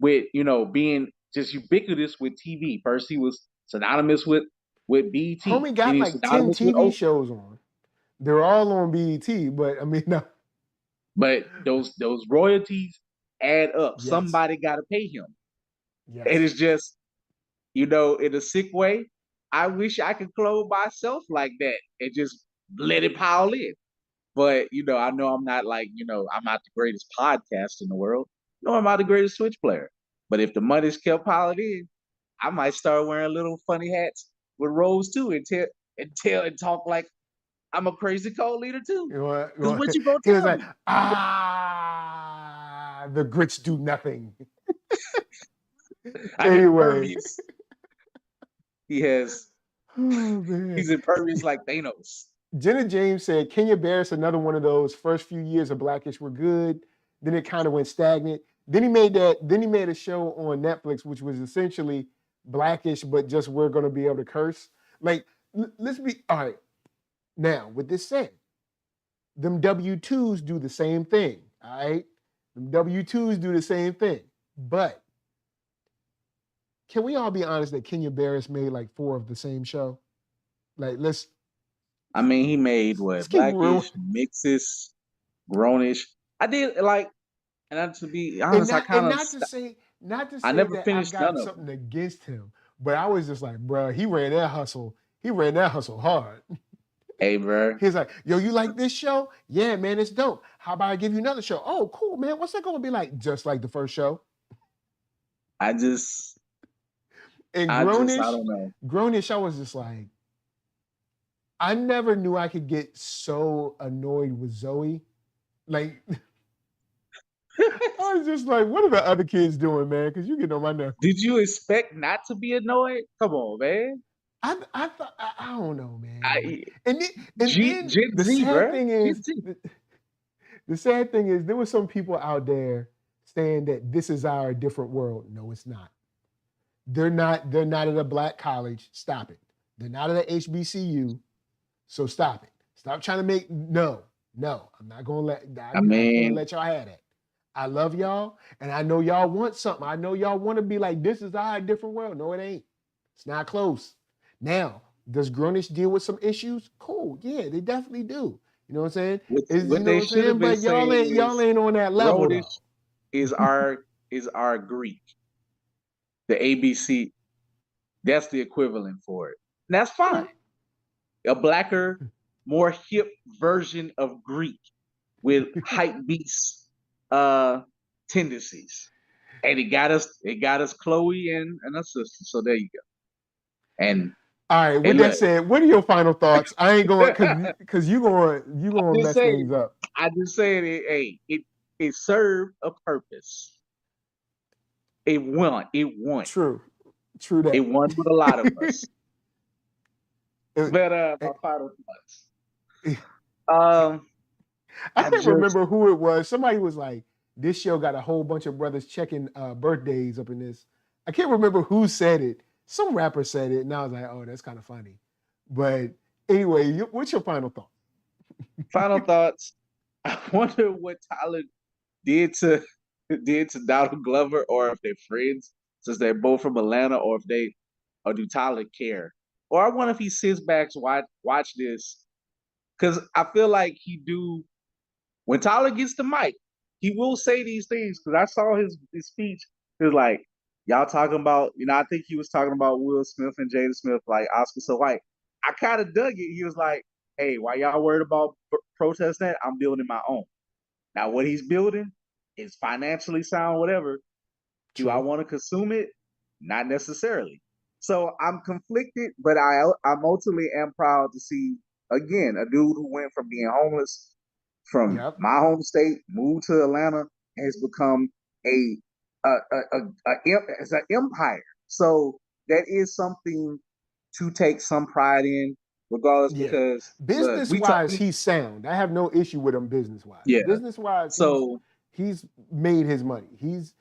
with being just ubiquitous with TV. First, he was synonymous with BET. Homie got like 10 TV shows on. They're all on BET, but I mean, no. But those royalties add up. Yes. Somebody got to pay him. Yes. And it's just, in a sick way, I wish I could clothe myself like that and just let it pile in. But I know I'm not like, I'm not the greatest podcast in the world, nor am I the greatest Switch player. But if the money's kept piling in, I might start wearing little funny hats with Rose too, and talk like I'm a crazy cult leader too. Because what you gonna he was tell like, me? the grits do nothing. I'm Anyway. impervious. He's impervious like Thanos. Jenna James said Kenya Barris, another one of those first few years of Blackish were good. Then it kind of went stagnant. Then he made a show on Netflix, which was essentially Blackish, but just we're gonna be able to curse. Like, let's be all right. Now, with this said, them W-2s do the same thing. All right. Them W-2s do the same thing. But can we all be honest that Kenya Barris made like 4 of the same show? Like, I mean, he made what? Blackish, Mixes, Grownish. I did like, and to be honest, I never that finished I got none of something against him, but I was just like, bro, he ran that hustle hard. Hey, bro. He's like, yo, you like this show? Yeah, man, it's dope. How about I give you another show? Oh, cool, man. What's that going to be like? Just like the first show. I don't know. Grownish, I was just like, I never knew I could get so annoyed with Zoe. Like, I was just like, what are the other kids doing, man? Because you get on my nerves. Did you expect not to be annoyed? Come on, man. I thought, I don't know, man. The sad thing is there were some people out there saying that this is our different world. No, it's not. They're not at a black college. Stop it. They're not at a HBCU. So stop it. Stop trying to make no. I'm not gonna let y'all have that. I love y'all, and I know y'all want something. I know y'all want to be like, this is our different world. No, it ain't. It's not close. Now, does Grownish deal with some issues? Cool. Yeah, they definitely do. You know what I'm saying? But y'all ain't on that level. Is our Greek. The ABC, that's the equivalent for it. And that's fine. A blacker, more hip version of Greek with hype beast tendencies. And it got us Chloe and a sister. So there you go. And all right, with that said, what are your final thoughts? I ain't going because you gonna mess things up. I just said it served a purpose. It won. True that. It won with a lot of us. But my final thoughts. I can't remember who it was. Somebody was like, this show got a whole bunch of brothers checking birthdays up in this. I can't remember who said it. Some rapper said it, and I was like, oh, that's kind of funny. But anyway, what's your final thought? Final thoughts. I wonder what Tyler did to Donald Glover, or if they're friends, since they're both from Atlanta, or do Tyler care? Or I wonder if he sits back to watch this, because I feel like when Tyler gets the mic, he will say these things, because I saw his speech. He was like, y'all talking about, I think he was talking about Will Smith and Jada Smith, like Oscar so white. I kind of dug it. He was like, hey, why y'all worried about protesting that? I'm building my own. Now, what he's building is financially sound, whatever. Do I want to consume it? Not necessarily. So I'm conflicted, but I ultimately am proud to see, again, a dude who went from being homeless from my home state, moved to Atlanta, has become an empire. So that is something to take some pride in, regardless, because business-wise, he's sound. I have no issue with him business-wise. Yeah. Business-wise, so he's made his money.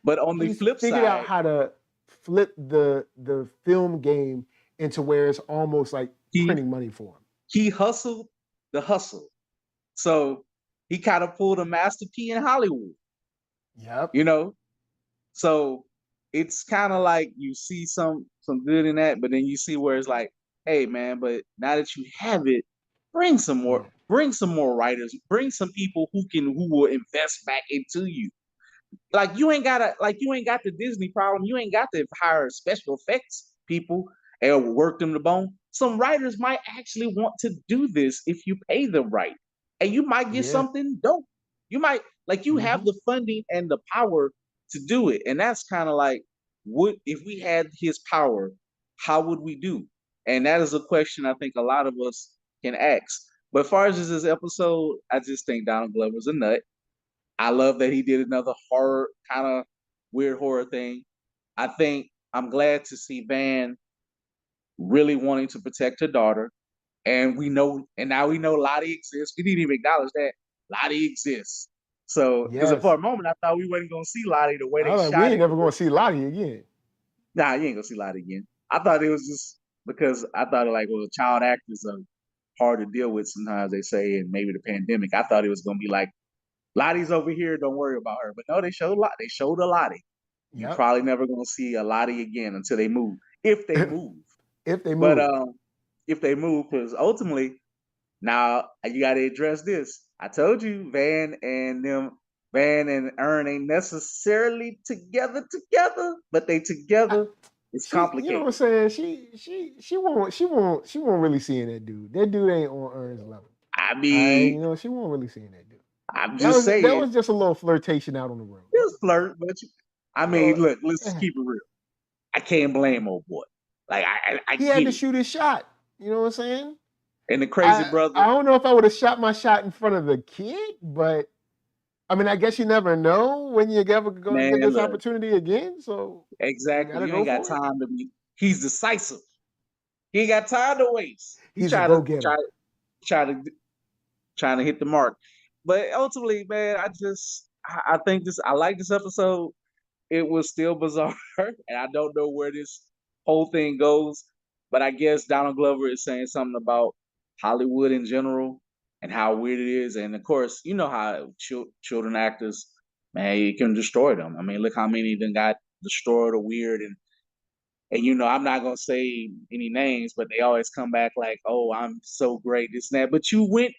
But on the flip side, figured out how to flip the film game into where it's almost like printing money for him. He hustled the hustle. So he kind of pulled a Master P in Hollywood. Yep. So it's kind of like you see some good in that, but then you see where it's like, hey man, but now that you have it, bring some more writers, bring some people who will invest back into you. Like you ain't got the Disney problem. You ain't got to hire special effects people and work them to bone. Some writers might actually want to do this if you pay them right. and you might get Yeah. something dope. You might you have the funding and the power to do it, and that's kind of like, what if we had his power? How would we do? And that is a question I think a lot of us can ask. But as far as this episode, I just think Donald Glover's a nut. I love that he did another horror kind of weird horror thing. I think I'm glad to see Van really wanting to protect her daughter. And now we know Lottie exists. We didn't even acknowledge that Lottie exists. So, because Yes. for a moment I thought we wasn't gonna see Lottie the way I they was like, shot we it. ain't never gonna see Lottie again. Nah, you ain't gonna see Lottie again. I thought it was just because I thought it was child actors are hard to deal with sometimes, they say, and maybe the pandemic. I thought it was gonna be like, Lottie's over here, don't worry about her. But no, they showed a Lottie. You Yep. probably never gonna see a Lottie again until they move. If they move. If they move. But if they move, because ultimately, now you gotta address this. I told you Van and Ern ain't necessarily together, but they together. It's complicated. You know what I'm saying? She won't really seeing that dude. That dude ain't on Ern's level. I mean, she won't really seeing that dude. I'm just saying that was just a little flirtation out on the road. Just flirt, but look, let's just keep it real. I can't blame old boy. Like I he had to shoot his shot. You know what I'm saying? And the crazy brother. I don't know if I would have shot my shot in front of the kid, but I mean, I guess you never know when you're ever going to get this opportunity again. So exactly, you ain't got time to be. He's decisive. He ain't got time to waste. He's a go-getter. Trying to hit the mark. But ultimately, man, I think I like this episode. It was still bizarre, and I don't know where this whole thing goes. But I guess Donald Glover is saying something about Hollywood in general and how weird it is. And of course, you know how children actors, man, you can destroy them. I mean, look how many of them got destroyed or weird. And I'm not gonna say any names, but they always come back like, "Oh, I'm so great, this and that." But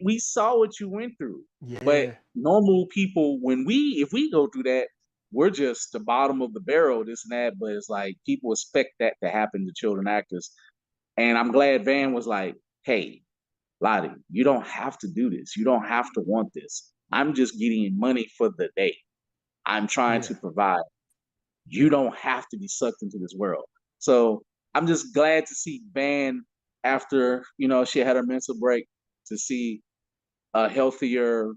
we saw what you went through. Yeah. But normal people, if we go through that, we're just the bottom of the barrel, this and that. But it's like people expect that to happen to children actors. And I'm glad Van was like, "Hey, Lottie, you don't have to do this. You don't have to want this. I'm just getting money for the day. I'm trying to provide. You don't have to be sucked into this world." So I'm just glad to see Van after, she had her mental break, to see a healthier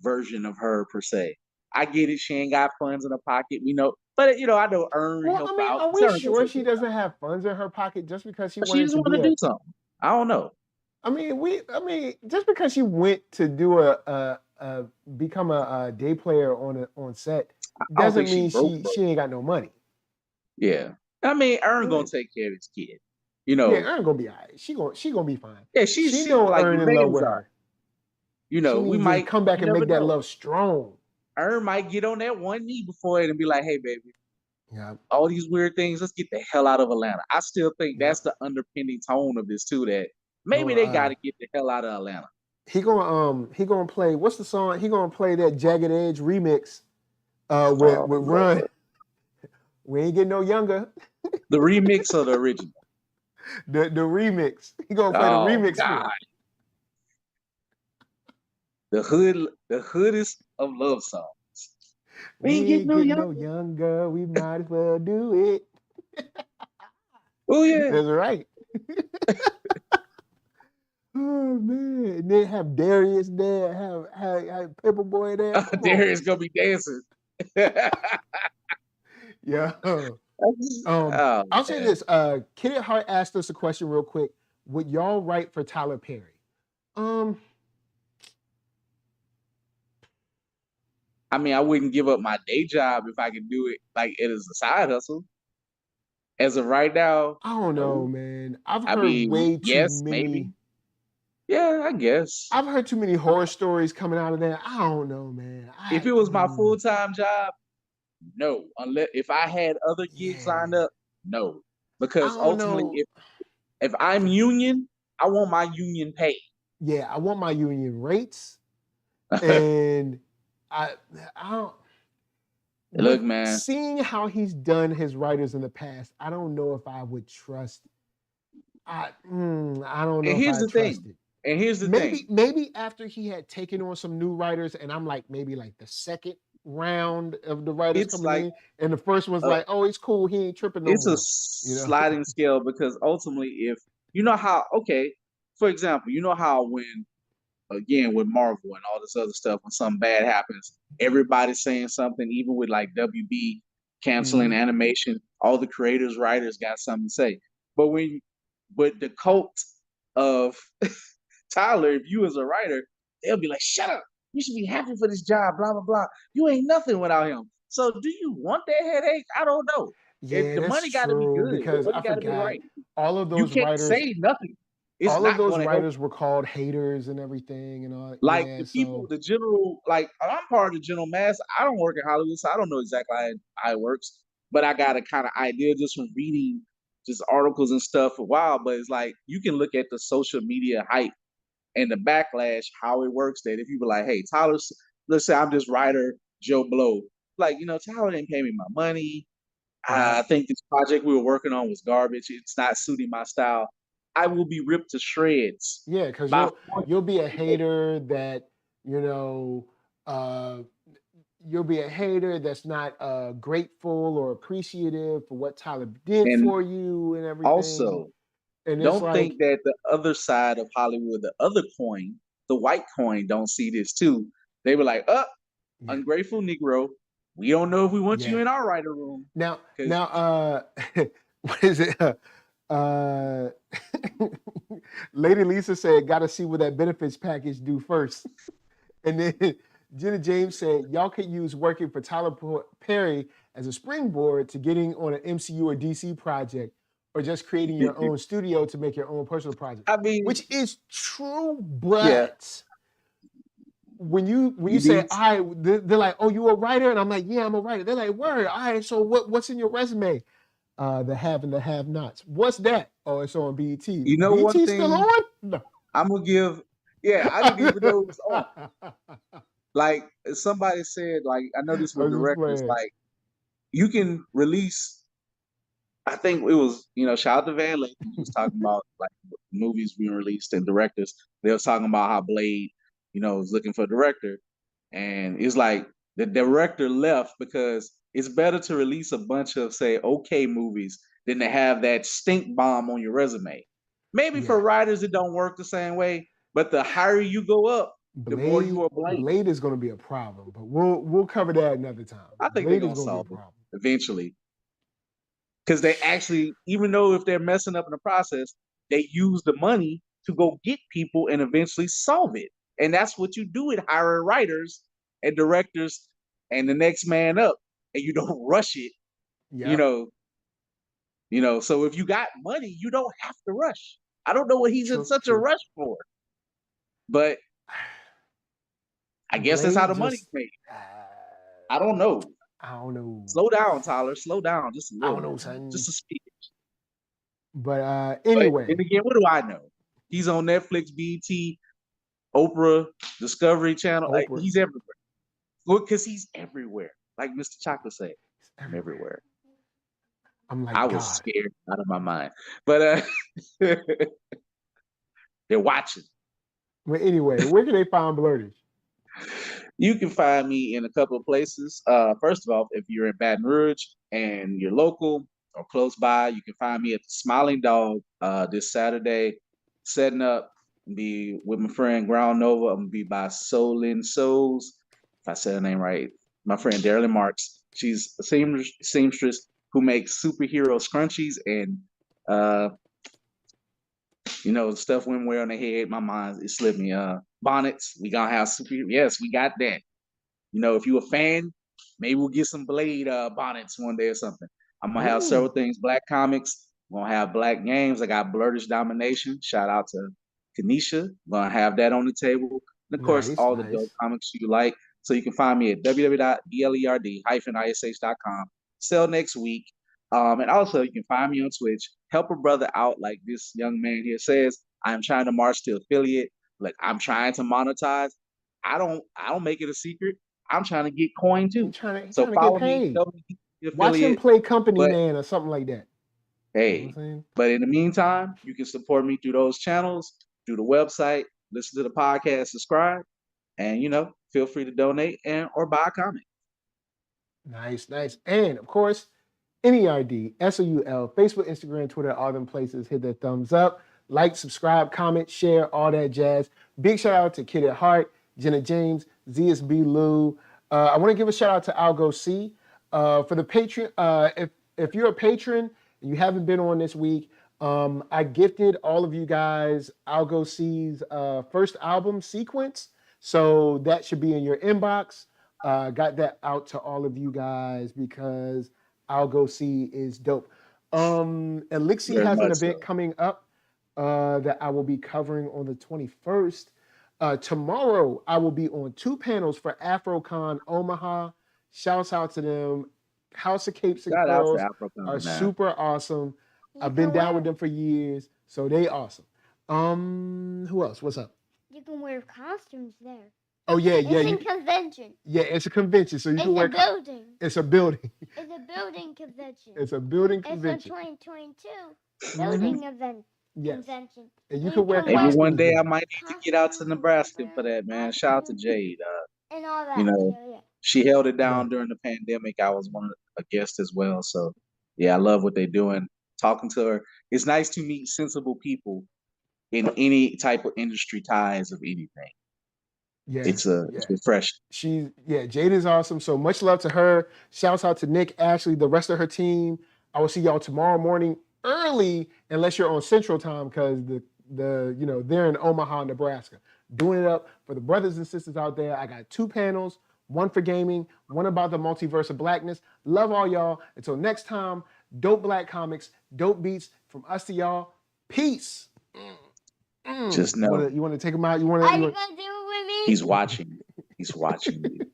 version of her per se. I get it. She ain't got funds in her pocket. We know, but I know Ern help out. Are we sure she doesn't have funds in her pocket just because she wanted just want to do something? I don't know. I mean, just because she went to do become a day player on set doesn't mean she ain't got no money. Yeah. I mean, Ern gonna take care of his kid. Yeah, Ern gonna be all right. She gonna be fine. Yeah, she know like Ern in love with her. We might come back and make that love strong. Ern might get on that one knee before it and be like, "Hey, baby, yeah, all these weird things, let's get the hell out of Atlanta." I still think that's the underpinning tone of this too, that maybe they gotta get the hell out of Atlanta. He gonna play, what's the song? He gonna play that Jagged Edge remix with Run. We ain't getting no younger. The remix or the original? The remix. He gonna play the remix. God. The hoodest of love songs. We ain't getting no younger. We might as well do it. Oh yeah, that's right. Oh man, and then have Darius there, have Paperboy there. Darius gonna be dancing. Yeah. I'll say this. Kid at Heart asked us a question real quick. Would y'all write for Tyler Perry? I mean, I wouldn't give up my day job if I could do it like it is a side hustle. As of right now, I don't know, man. I've heard way too many. Maybe. Yeah, I guess. I've heard too many horror stories coming out of that. I don't know, man. If it was my full-time job, no. Unless if I had other gigs lined up, no. Because ultimately, if I'm union, I want my union pay. Yeah, I want my union rates. And I don't look, man. Seeing how he's done his writers in the past, I don't know if I would trust. I don't know. And here's the thing. And here's the thing. Maybe after he had taken on some new writers, and I'm like maybe like the second round of the writers It's coming like, in, and the first one's like, oh, he's cool, he ain't tripping no it's more. a sliding scale, because ultimately, if you know how, okay, for example, you know how when, again, with Marvel and all this other stuff, when something bad happens, everybody's saying something, even with like WB canceling animation, all the creators, writers got something to say. But the cult of Tyler, if you as a writer, they'll be like, shut up, you should be happy for this job, blah, blah, blah. You ain't nothing without him. So do you want that headache? I don't know. Yeah, The that's money got to be true, good. because The money I got to be forgot right. all of You those can't writers. say nothing. It's all not of those gonna writers help. were called haters and everything and all. Like Yeah, the people, the general, like I'm part of the general mass. I don't work in Hollywood, so I don't know exactly how it works. But I got a kind of idea just from reading just articles and stuff for a while. But it's like you can look at the social media hype and the backlash, how it works. That if you were like, hey, Tyler's, let's say I'm just writer Joe Blow, like, Tyler didn't pay me my money. I think this project we were working on was garbage. It's not suiting my style. I will be ripped to shreds. Yeah, because by you'll be a hater that you'll be a hater that's not grateful or appreciative for what Tyler did and for you and everything. also, And it's don't like, think that the other side of Hollywood, the other coin, the white coin, don't see this too. They were like, ungrateful Negro, we don't know if we want you in our writer room. Now, what is it? Lady Lisa said, got to see what that benefits package do first. And then Jenna James said, y'all could use working for Tyler Perry as a springboard to getting on an MCU or DC project, or just creating your own studio to make your own personal project. I mean, which is true, but when you say, all right, they're like, oh, you a writer? And I'm like, yeah, I'm a writer. They're like, word, all right, so what's in your resume? The have and the have nots. What's that? Oh, it's on BET. You know, BET one thing still on? No. I'm gonna give. Yeah, I didn't even know it was on. Like somebody said, like I know this with directors, like you can release. I think it was, shout out to Van Lathan, he was talking about like movies being released and directors. They was talking about how Blade, was looking for a director, and it's like the director left because it's better to release a bunch of, say, okay movies than to have that stink bomb on your resume. Maybe for writers it don't work the same way, but the higher you go up, the more you are blamed. Blade is going to be a problem, but we'll cover that another time. I think Blade they're gonna solve it eventually. Because they actually, even though if they're messing up in the process, they use the money to go get people and eventually solve it. And that's what you do with hiring writers and directors and the next man up, and you don't rush it. So if you got money, you don't have to rush. I don't know what he's in such a rush for, but I guess that's how the money's made. I don't know. Slow down, Tyler. Slow down just a little. I don't know, son. Just a speech. But anyway. And again, what do I know? He's on Netflix, BET, Oprah, Discovery Channel. Like, he's everywhere. Well, because he's everywhere. Like Mr. Chocolate said, I'm everywhere. I'm like, I was scared out of my mind. But they're watching. But anyway, where can they find Blurtish? You can find me in a couple of places. First of all, if you're in Baton Rouge and you're local or close by, you can find me at the Smiling Dog this Saturday, setting up. Be with my friend Ground Nova. I'm gonna be by Soul Souls. If I said her name right, my friend Darylyn Marks. She's a seamstress who makes superhero scrunchies and stuff women wear on their head. My mind is slipped me. Bonnets. We gonna have yes, we got that. If you a fan, maybe we'll get some Blade bonnets one day or something. I'm gonna have several things. Black comics. We're gonna have black games. I got Blurtish Domination. Shout out to Kanisha. We're gonna have that on the table. And of course, all the dope comics you like. So you can find me at www.blerd-ish.com. Sell next week. And also you can find me on Twitch. Help a brother out, like this young man here says. I'm trying to march to affiliate. Like, I'm trying to monetize. I don't make it a secret. I'm trying to get coin too. So follow me. Watch him play Company Man or something like that. Hey, but in the meantime, you can support me through those channels, through the website. listen to the podcast, subscribe, and feel free to donate or buy a comic. Nice. And of course, NERD, SOUL, Facebook, Instagram, Twitter, all them places. Hit that thumbs up, like, subscribe, comment, share, all that jazz. Big shout out to Kid at Heart, Jenna James, ZSB Lou. I want to give a shout out to Algo C for the Patreon. If you're a patron and you haven't been on this week, I gifted all of you guys Algo C's first album Sequence. So that should be in your inbox. Got that out to all of you guys because Algo C is dope. Elixir Very has an much event so. coming up that I will be covering on the 21st. Tomorrow, I will be on 2 panels for AfroCon Omaha. Shouts out to them. House of Capes and Shout out Curls to Afro, are man. super awesome. I've been down with them for years, so they awesome. Who else? What's up? You can wear costumes there. Oh yeah. It's a convention. Yeah, it's a convention, so you can wear. It's a building. It's a building. It's a building convention. It's a building It's a convention. 2022 building event. Yes. Convention. And you can wear Maybe Maybe one costumes day there. I might need to get out to Nebraska for that, man. Shout out to Jade. And all that. Yeah. She held it down during the pandemic. I was one of a guest as well. So yeah, I love what they're doing. Talking to her. It's nice to meet sensible people in any type of industry ties of anything. Yeah, It's refreshing. Jade is awesome. So much love to her. Shouts out to Nick, Ashley, the rest of her team. I will see y'all tomorrow morning early, unless you're on Central Time, because they're in Omaha, Nebraska, doing it up for the brothers and sisters out there. I got 2 panels, one for gaming, one about the multiverse of blackness. Love all y'all. Until next time, dope black comics, dope beats from us to y'all. Peace. Just know. You want to take them out? Are you gonna do it with me? He's watching. He's watching you.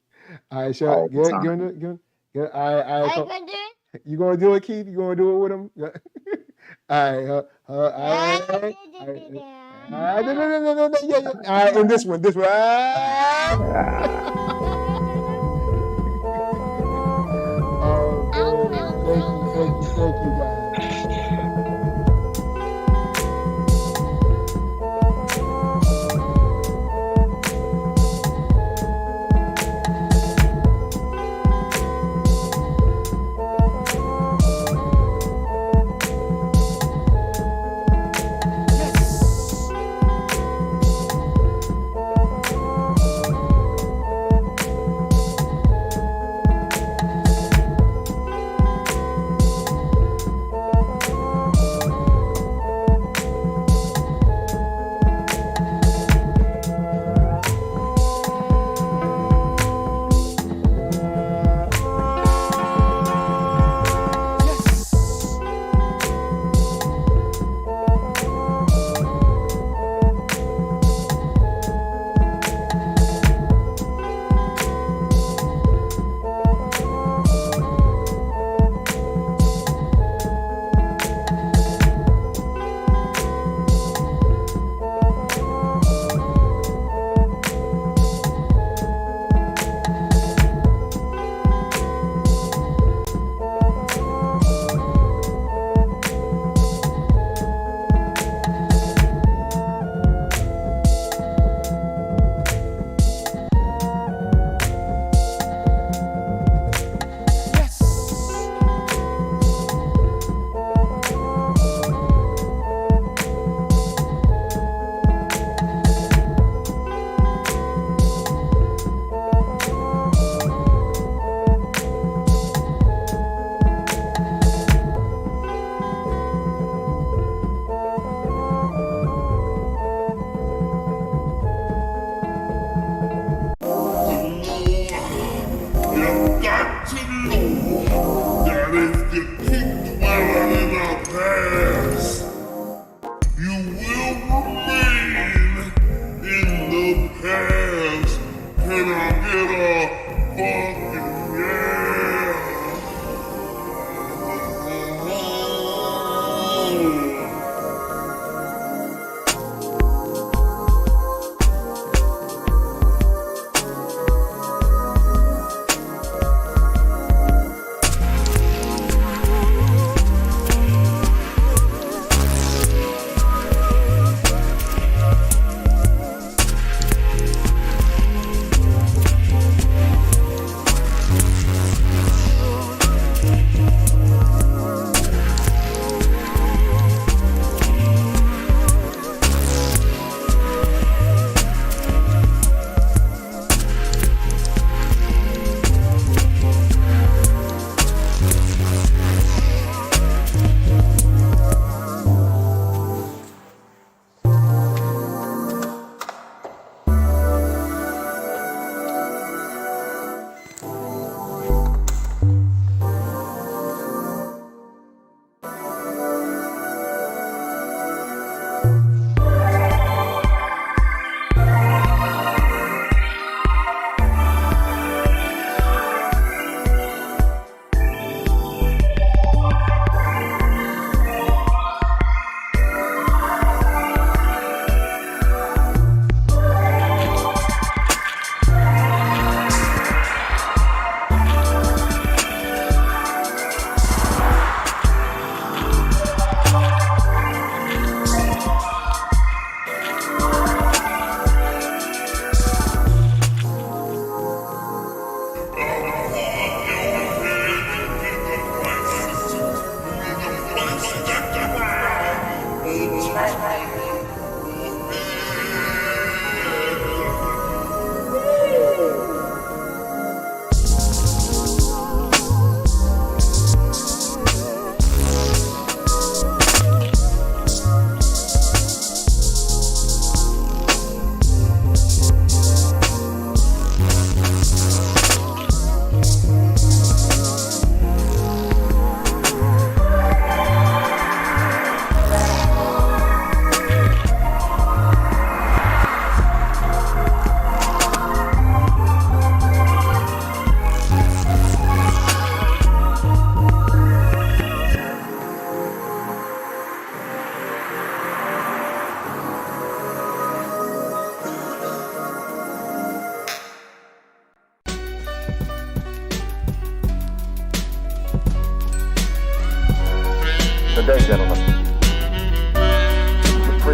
All right, sure. All the Good. time. All right. Are you gonna do it? You gonna do it, Keith? You gonna do it with him? All right. All right. No. Yeah. All right, and this one. Thank you, guys.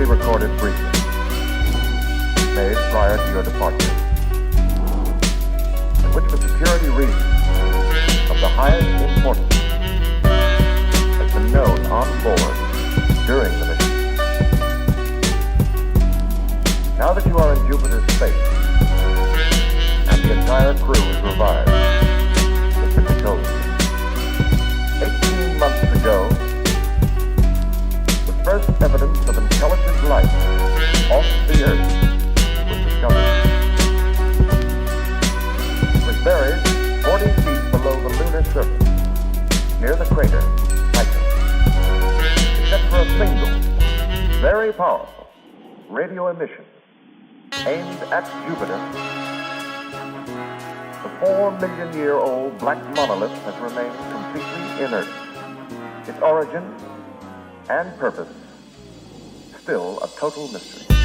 pre-recorded briefing made prior to your departure, in which for security reasons of the highest importance has been known on board during the mission. Now that you are in Jupiter's space and the entire crew is revived, it can be told you. 18 months ago, the first evidence of intelligent life off the Earth was discovered. It was buried 40 feet below the lunar surface, near the crater Titan. Except for a single, very powerful radio emission aimed at Jupiter, the 4-million-year-old black monolith has remained completely inert. Its origin and purpose still a total mystery.